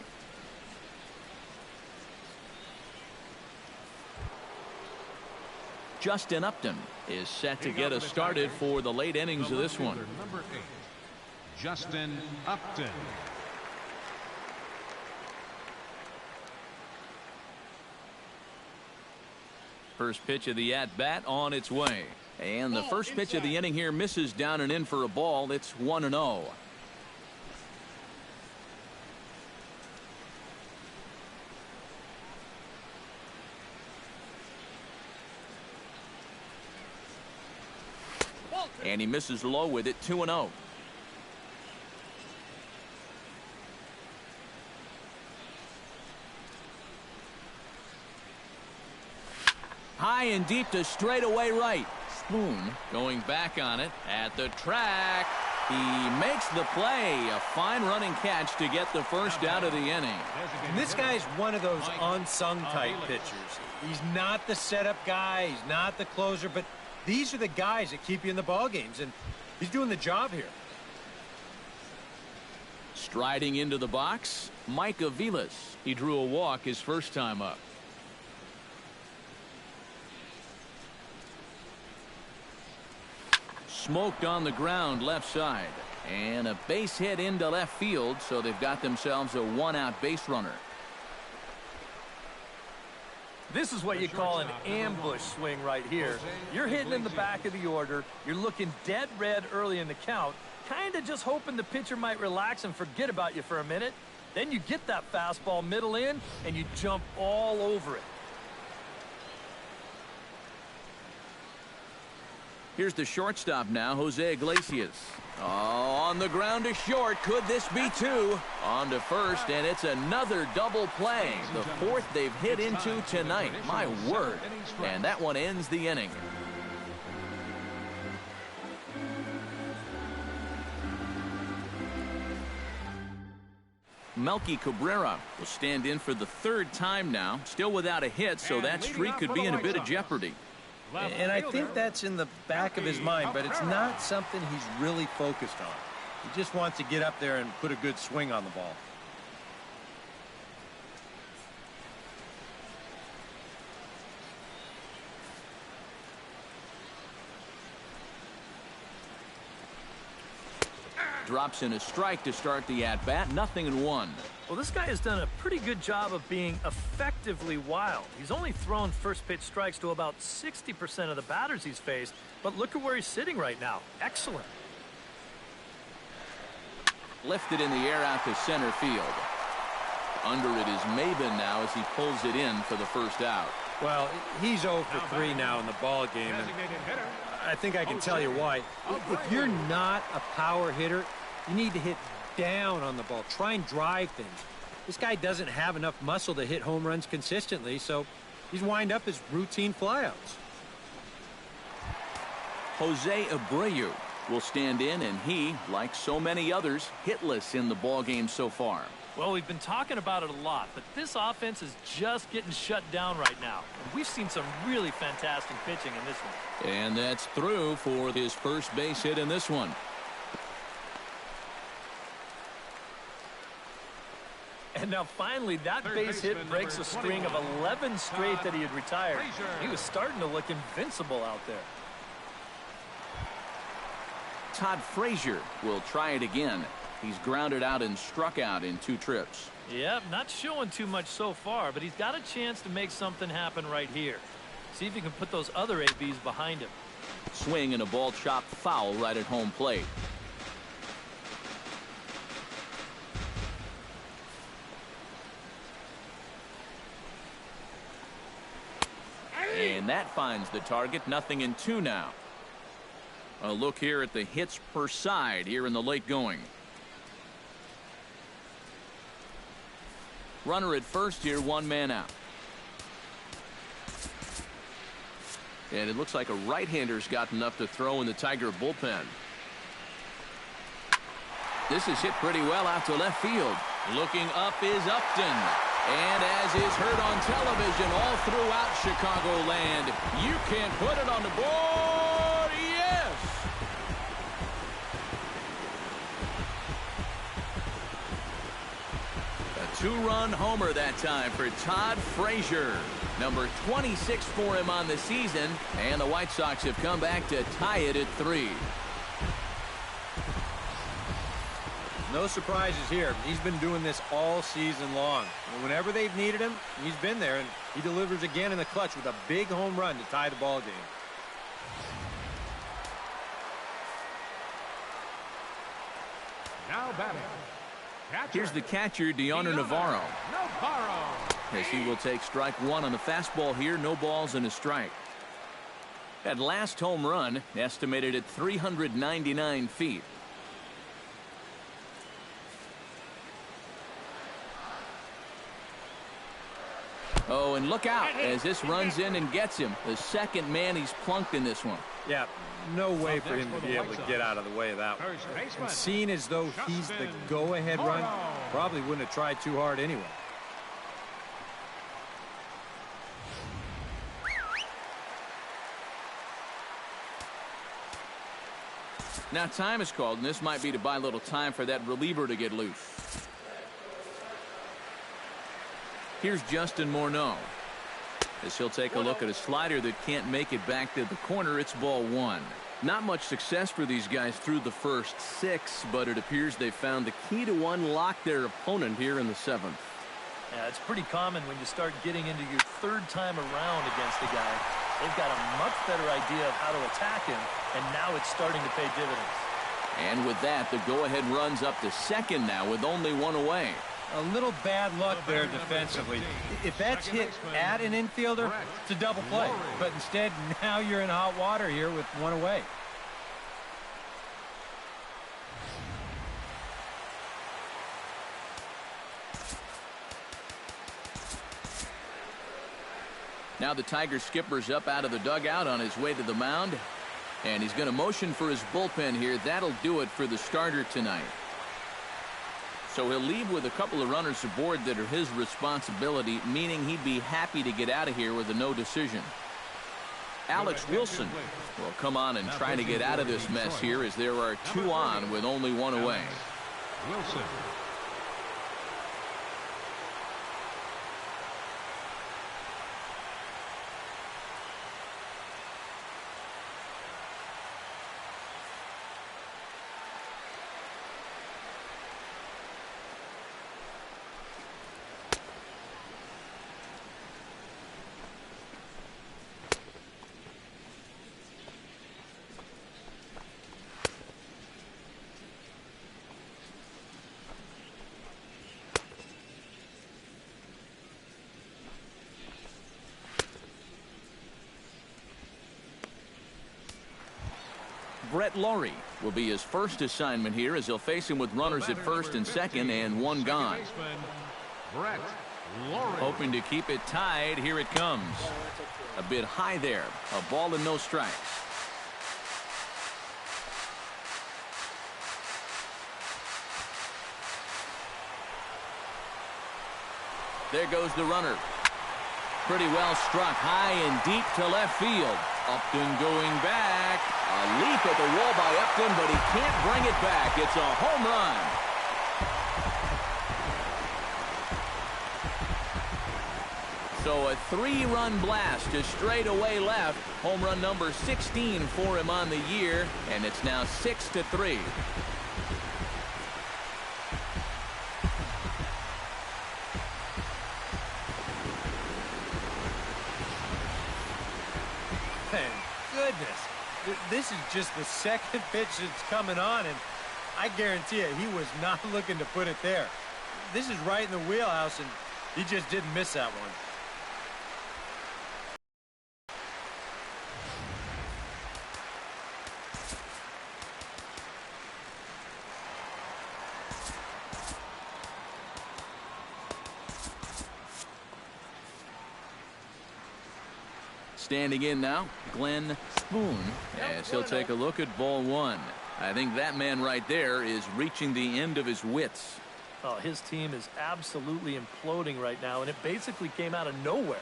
Justin Upton is set to get us started for the late innings of this one. Number 8, Justin Upton. First pitch of the at-bat on its way. And the first pitch of the inning here misses down and in for a ball. It's 1-0. And he misses low with it. 2-0. High and deep to straightaway right. Spoone going back on it at the track. He makes the play. A fine running catch to get the first out of the inning. And this guy's one of those unsung type pitchers. He's not the setup guy. He's not the closer. But these are the guys that keep you in the ball games. And he's doing the job here. Striding into the box, Mike Aviles. He drew a walk his first time up. Smoked on the ground left side, and a base hit into left field, so they've got themselves a 1-out base runner. This is what you call an ambush swing right here. You're hitting in the back of the order. You're looking dead red early in the count, kind of just hoping the pitcher might relax and forget about you for a minute. Then you get that fastball middle in, and you jump all over it. Here's the shortstop now, Jose Iglesias. Oh, on the ground to short. Could this be 2? On to first, and it's another double play. The 4th they've hit into tonight. My word. And that one ends the inning. Melky Cabrera will stand in for the 3rd time now. Still without a hit, so that streak could be in a bit of jeopardy. And I think that's in the back of his mind, but it's not something he's really focused on. He just wants to get up there and put a good swing on the ball. Drops in a strike to start the at-bat. 0-1. Well, this guy has done a pretty good job of being effectively wild. He's only thrown first pitch strikes to about 60% of the batters he's faced, but look at where he's sitting right now. Excellent. Lifted in the air out to center field. Under it is Maybin now as he pulls it in for the first out. Well, he's 0 for 3 now in the ball game, and I think I can tell you why. If you're not a power hitter, you need to hit down on the ball. Try and drive things. This guy doesn't have enough muscle to hit home runs consistently, so he's wind up as routine flyouts. Jose ABreu will stand in, and he, like so many others, hitless in the ball game so far. Well, we've been talking about it a lot, but this offense is just getting shut down right now. And we've seen some really fantastic pitching in this one. And that's through for his first base hit in this one. And now finally that base hit breaks a string of 11 straight that he had retired. He was starting to look invincible out there. Todd Frazier will try it again. He's grounded out and struck out in 2 trips. Yep, not showing too much so far, but he's got a chance to make something happen right here. See if he can put those other ABs behind him. Swing and a ball chopped foul right at home plate. And that finds the target. 0-2 now. A look here at the hits per side here in the late going. Runner at first here, 1 man out. And it looks like a right-hander's got enough to throw in the Tiger bullpen. This is hit pretty well out to left field. Looking up is Upton. And as is heard on television all throughout Chicagoland, you can't put it on the board. Yes! A 2-run homer that time for Todd Frazier. Number 26 for him on the season. And the White Sox have come back to tie it at 3. No surprises here. He's been doing this all season long. And whenever they've needed him, he's been there, and he delivers again in the clutch with a big home run to tie the ball game. Now batting. Here's the catcher, Dioner Navarro. As he will take strike 1 on the fastball here. No balls and a strike. That last home run estimated at 399 feet. Oh, and look out as this runs in and gets him. The second man he's plunked in this one. Yeah, no way for him to be able to get out of the way of that one. And seeing as though he's the go-ahead run, probably wouldn't have tried too hard anyway. Now time is called, and this might be to buy a little time for that reliever to get loose. Here's Justin Morneau. As he'll take a look at a slider that can't make it back to the corner. It's ball 1. Not much success for these guys through the first 6, but it appears they found the key to unlock their opponent here in the 7th. Yeah, it's pretty common when you start getting into your 3rd time around against a guy. They've got a much better idea of how to attack him, and now it's starting to pay dividends. And with that, the go-ahead runs up to 2nd now with only 1 away. A little bad luck there defensively. If that's hit at an infielder, it's a double play. But instead, now you're in hot water here with 1 away. Now the Tiger skipper's up out of the dugout on his way to the mound. And he's going to motion for his bullpen here. That'll do it for the starter tonight. So he'll leave with a couple of runners aboard that are his responsibility, meaning he'd be happy to get out of here with a no decision. Alex Wilson will come on and try to get out of this mess here as there are 2 on with only 1 away. Wilson. Brett Lawrie will be his first assignment here as he'll face him with runners at first and second and 1 gone. Brett Lawrie. Hoping to keep it tied. Here it comes. A bit high there. A ball and no strikes. There goes the runner. Pretty well struck high and deep to left field. Upton going back. A leap at the wall by Upton, but he can't bring it back. It's a home run. So a 3-run blast to straightaway left. Home run number 16 for him on the year, and it's now 6-3. Goodness, this is just the second pitch that's coming on, and I guarantee you he was not looking to put it there. This is right in the wheelhouse, and he just didn't miss that one. Standing in now, Glenn Spoone, as he'll take a look at ball one. I think that man right there is reaching the end of his wits. Oh, his team is absolutely imploding right now, and it basically came out of nowhere.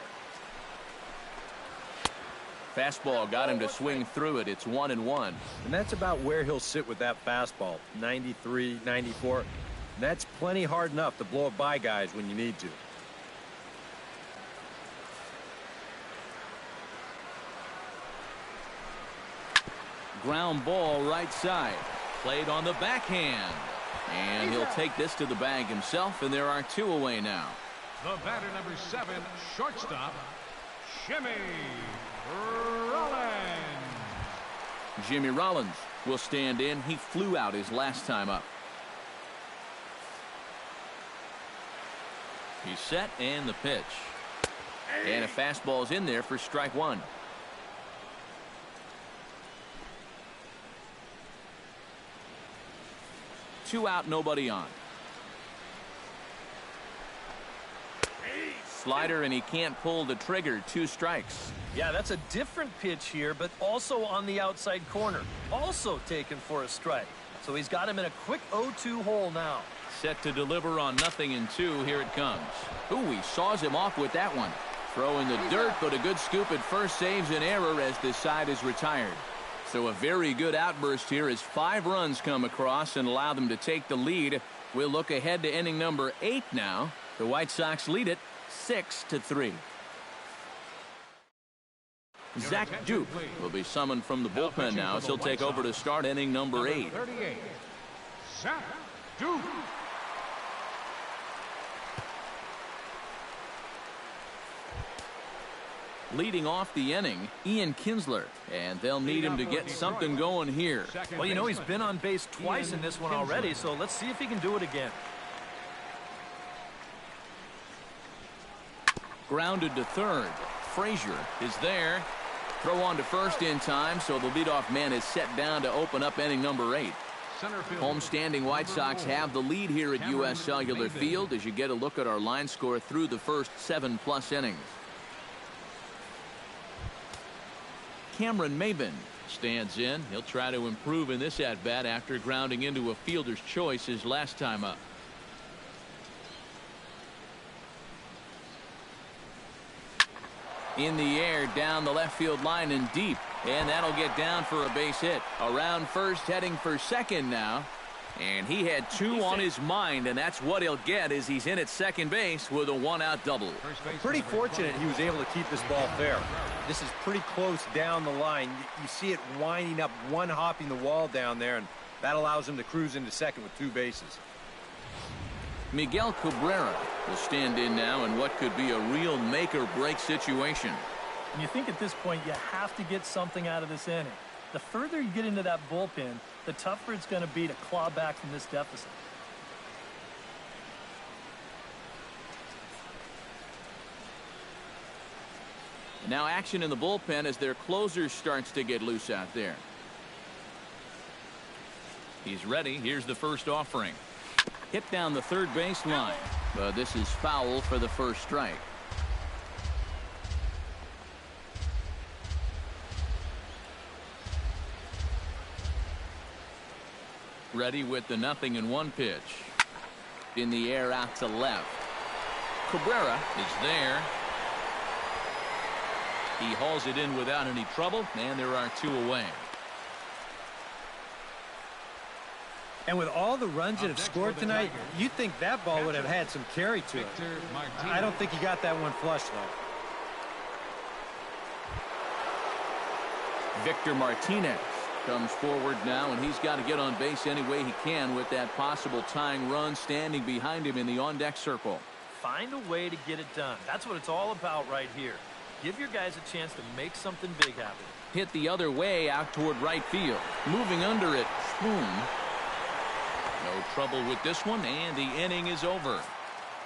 Fastball got him to swing through it. It's 1-1. And that's about where he'll sit with that fastball, 93, 94. And that's plenty hard enough to blow it by guys when you need to. Ground ball right side. Played on the backhand. And he'll take this to the bag himself, and there are 2 away now. The batter, number 7, shortstop, Jimmy Rollins. Jimmy Rollins will stand in. He flew out his last time up. He's set, and the pitch. And a fastball's in there for strike one. Two out, nobody on. Slider, and he can't pull the trigger. 2 strikes. Yeah, that's a different pitch here, but also on the outside corner. Also taken for a strike. So he's got him in a quick 0-2 hole now. Set to deliver on 0-2. Here it comes. Ooh, he saws him off with that one. Throw in the dirt, but a good scoop at first saves an error as this side is retired. So a very good outburst here as 5 runs come across and allow them to take the lead. We'll look ahead to inning number 8 now. The White Sox lead it 6-3. Zach Duke will be summoned from the bullpen now as he'll take over to start inning number 8. 38, Zach Duke. Leading off the inning, Ian Kinsler, and they'll need him to get something going here. Well, you know, he's been on base twice in this one already, so let's see if he can do it again. Grounded to third. Frazier is there. Throw on to first in time, so the leadoff man is set down to open up inning number 8. Homestanding White Sox have the lead here at U.S. Cellular Field as you get a look at our line score through the first 7+ innings. Cameron Maybin stands in. He'll try to improve in this at-bat after grounding into a fielder's choice his last time up. In the air, down the left field line and deep. And that'll get down for a base hit. Around first, heading for second now. And he had 2 on his mind, and that's what he'll get as he's in at second base with a 1-out double. Pretty fortunate he was able to keep this ball fair. This is pretty close down the line. You see it winding up, hopping the wall down there, and that allows him to cruise into second with 2 bases. Miguel Cabrera will stand in now in what could be a real make-or-break situation. And you think at this point you have to get something out of this inning. The further you get into that bullpen, the tougher it's going to be to claw back from this deficit. Now action in the bullpen as their closer starts to get loose out there. He's ready. Here's the first offering. Hit down the third base line, but this is foul for the first strike. Ready with the 0-1 pitch. In the air out to left. Cabrera is there. He hauls it in without any trouble, and there are 2 away. And with all the runs that have scored tonight, you'd think that ball would have had some carry to it. I don't think he got that one flush, though. Victor Martinez comes forward now, and he's got to get on base any way he can with that possible tying run standing behind him in the on-deck circle. Find a way to get it done. That's what it's all about right here. Give your guys a chance to make something big happen. Hit the other way out toward right field. Moving under it, Spoone. No trouble with this one, and the inning is over.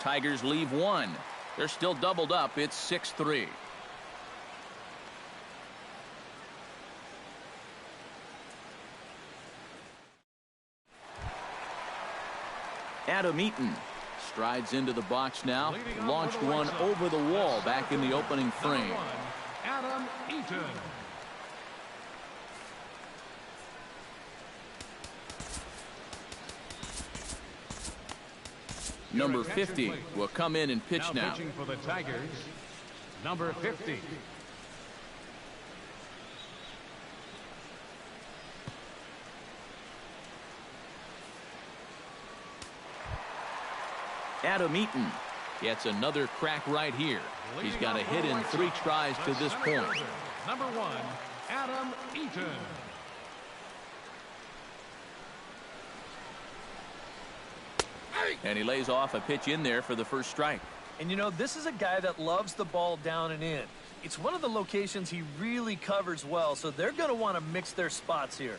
Tigers leave 1. They're still doubled up. It's 6-3. Adam Eaton strides into the box now. Launched one over the wall back in the opening frame. Adam Eaton. Number 50 will come in and pitch now. Pitching for the Tigers, number 50. Adam Eaton gets another crack right here. He's got a hit in 3 tries to this point. Number 1, Adam Eaton. And he lays off a pitch in there for the first strike. And you know, this is a guy that loves the ball down and in. It's one of the locations he really covers well, so they're going to want to mix their spots here.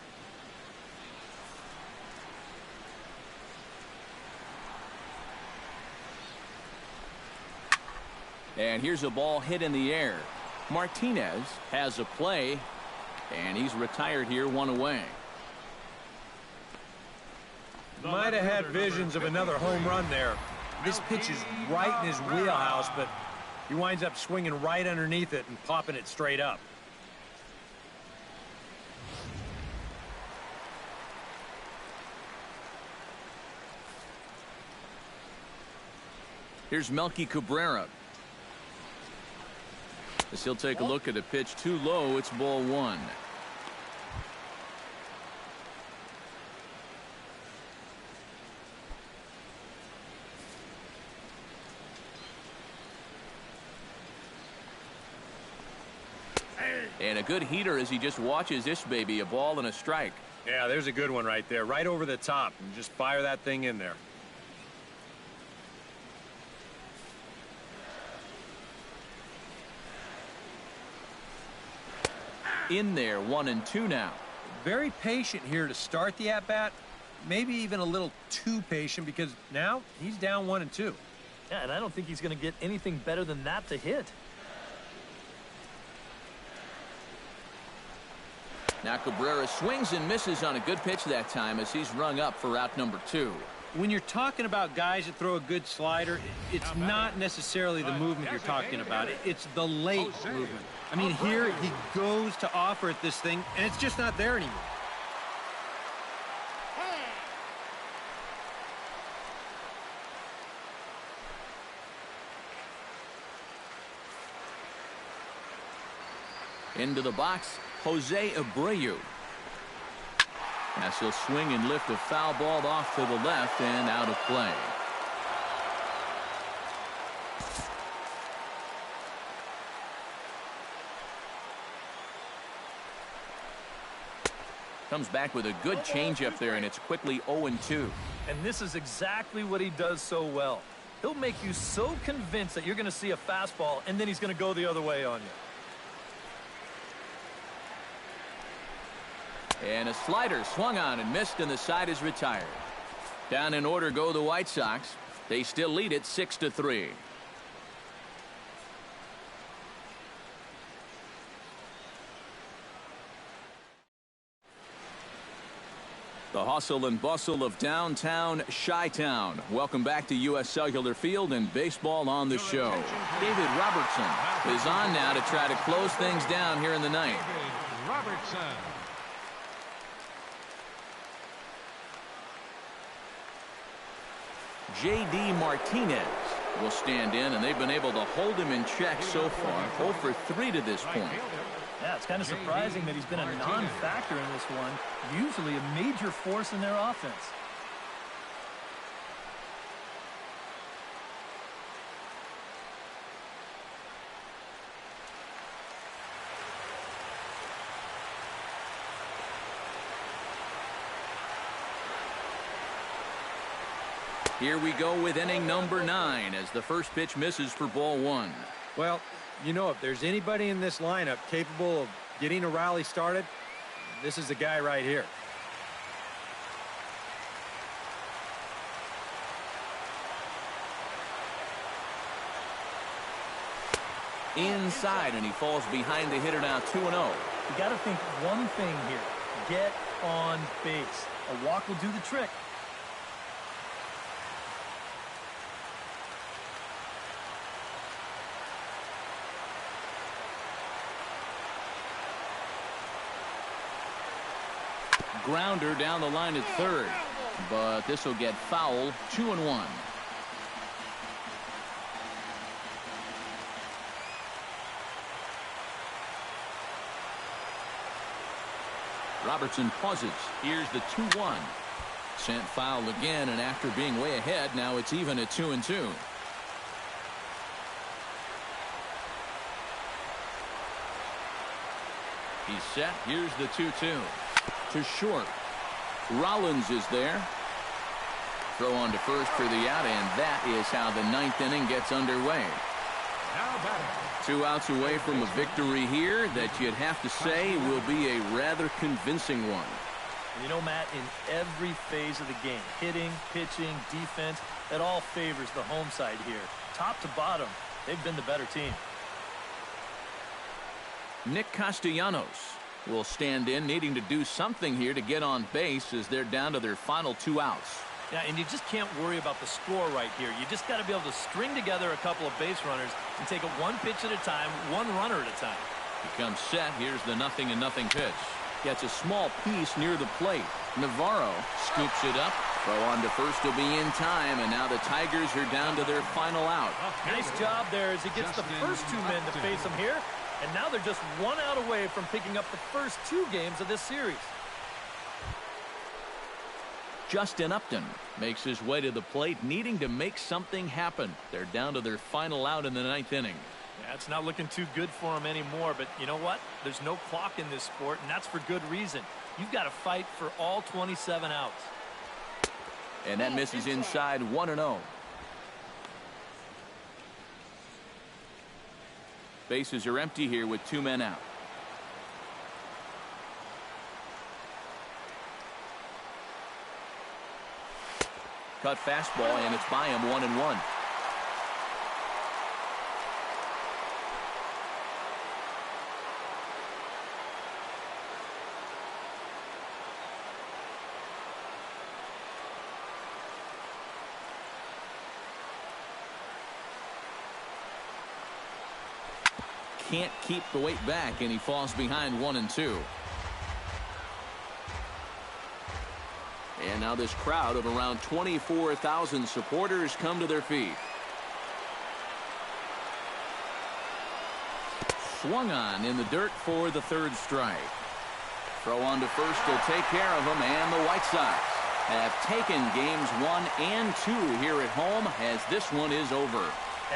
And here's a ball hit in the air. Martinez has a play, and he's retired here, 1 away. Might have had visions of another home run there. This pitch is right in his wheelhouse, but he winds up swinging right underneath it and popping it straight up. Here's Melky Cabrera. As he'll take a look at a pitch too low, it's ball 1. And a good heater as he just watches this baby, a ball and a strike. Yeah, there's a good one right there, right over the top, and just fire that thing in there. In there, 1-2 now. Very patient here to start the at-bat. Maybe even a little too patient because now he's down 1-2. Yeah, and I don't think he's going to get anything better than that to hit. Now Cabrera swings and misses on a good pitch that time as he's rung up for out number 2. When you're talking about guys that throw a good slider, it's not necessarily the movement you're talking about. It's the late movement. I mean, here he goes to offer at this thing, and it's just not there anymore. Into the box, Jose ABreu. As he'll swing and lift a foul ball off to the left and out of play. Comes back with a good changeup there, and it's quickly 0-2. And this is exactly what he does so well. He'll make you so convinced that you're going to see a fastball, and then he's going to go the other way on you. And a slider swung on and missed, and the side is retired. Down in order go the White Sox. They still lead it 6-3. The hustle and bustle of downtown Chi-Town. Welcome back to U.S. Cellular Field and baseball on the show. David Robertson is on now to try to close things down here in the ninth. David Robertson. J.D. Martinez will stand in, and they've been able to hold him in check so far. 0 for 3 to this point. Yeah, it's kind of surprising that he's been a non-factor in this one. Usually a major force in their offense. Here we go with inning number 9 as the first pitch misses for ball 1. Well, you know, if there's anybody in this lineup capable of getting a rally started, this is the guy right here. Inside, and he falls behind the hitter now 2-0. You got to think one thing here. Get on base. A walk will do the trick. Grounder down the line at third, but this will get foul. 2-1. Robertson pauses. Here's the 2-1. Sent foul again, and after being way ahead, now it's even at 2-2. He's set. Here's the 2-2. To short. Rollins is there. Throw on to first for the out, and that is how the 9th inning gets underway. 2 outs away from a victory here that you'd have to say will be a rather convincing one. You know, Matt, in every phase of the game, hitting, pitching, defense, it all favors the home side here. Top to bottom, they've been the better team. Nick Castellanos will stand in, needing to do something here to get on base as they're down to their final 2 outs. Yeah, and you just can't worry about the score right here. You just got to be able to string together a couple of base runners and take it one pitch at a time, one runner at a time. He comes set. Here's the 0-0 pitch. Gets a small piece near the plate. Navarro scoops it up. Throw on to first will be in time, and now the Tigers are down to their final out. Nice job there as he gets the first 2 men to face him here. And now they're just 1 out away from picking up the first 2 games of this series. Justin Upton makes his way to the plate, needing to make something happen. They're down to their final out in the 9th inning. Yeah, it's not looking too good for him anymore, but you know what? There's no clock in this sport, and that's for good reason. You've got to fight for all 27 outs. And that misses inside. 1-0. Bases are empty here with 2 men out. Cut fastball, and it's by him. 1-1. Can't keep the weight back, and he falls behind 1-2. And now this crowd of around 24,000 supporters come to their feet. Swung on in the dirt for the 3rd strike. Throw on to first will take care of him, and the White Sox have taken games 1 and 2 here at home as this one is over.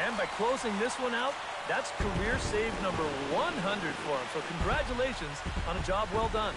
And by closing this one out, that's career save number 100 for him. So congratulations on a job well done.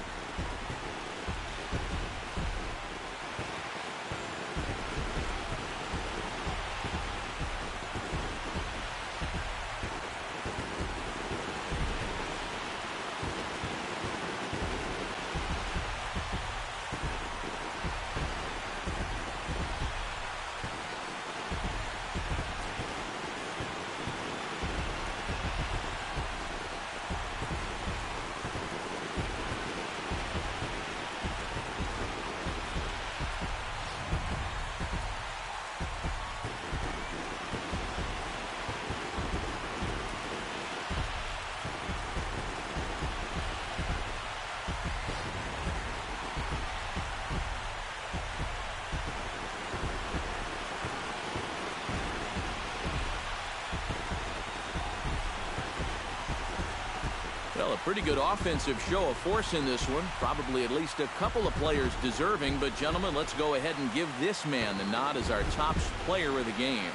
Well, a pretty good offensive show of force in this one. Probably at least a couple of players deserving. But, gentlemen, let's go ahead and give this man the nod as our top player of the game.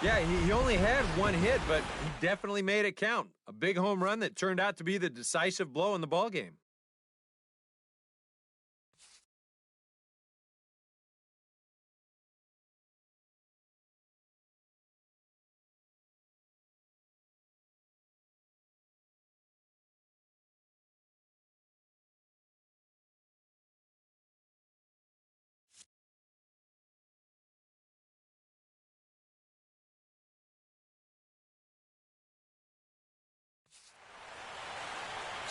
Yeah, he only had one hit, but he definitely made it count. A big home run that turned out to be the decisive blow in the ballgame.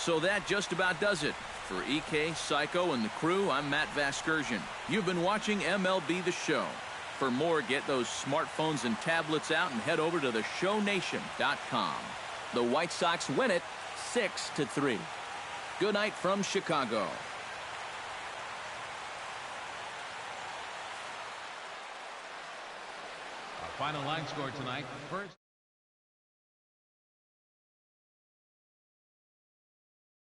So that just about does it. For EK, Psycho, and the crew, I'm Matt Vasgersian. You've been watching MLB The Show. For more, get those smartphones and tablets out and head over to theshownation.com. The White Sox win it 6-3. Good night from Chicago. Our final line score tonight, first.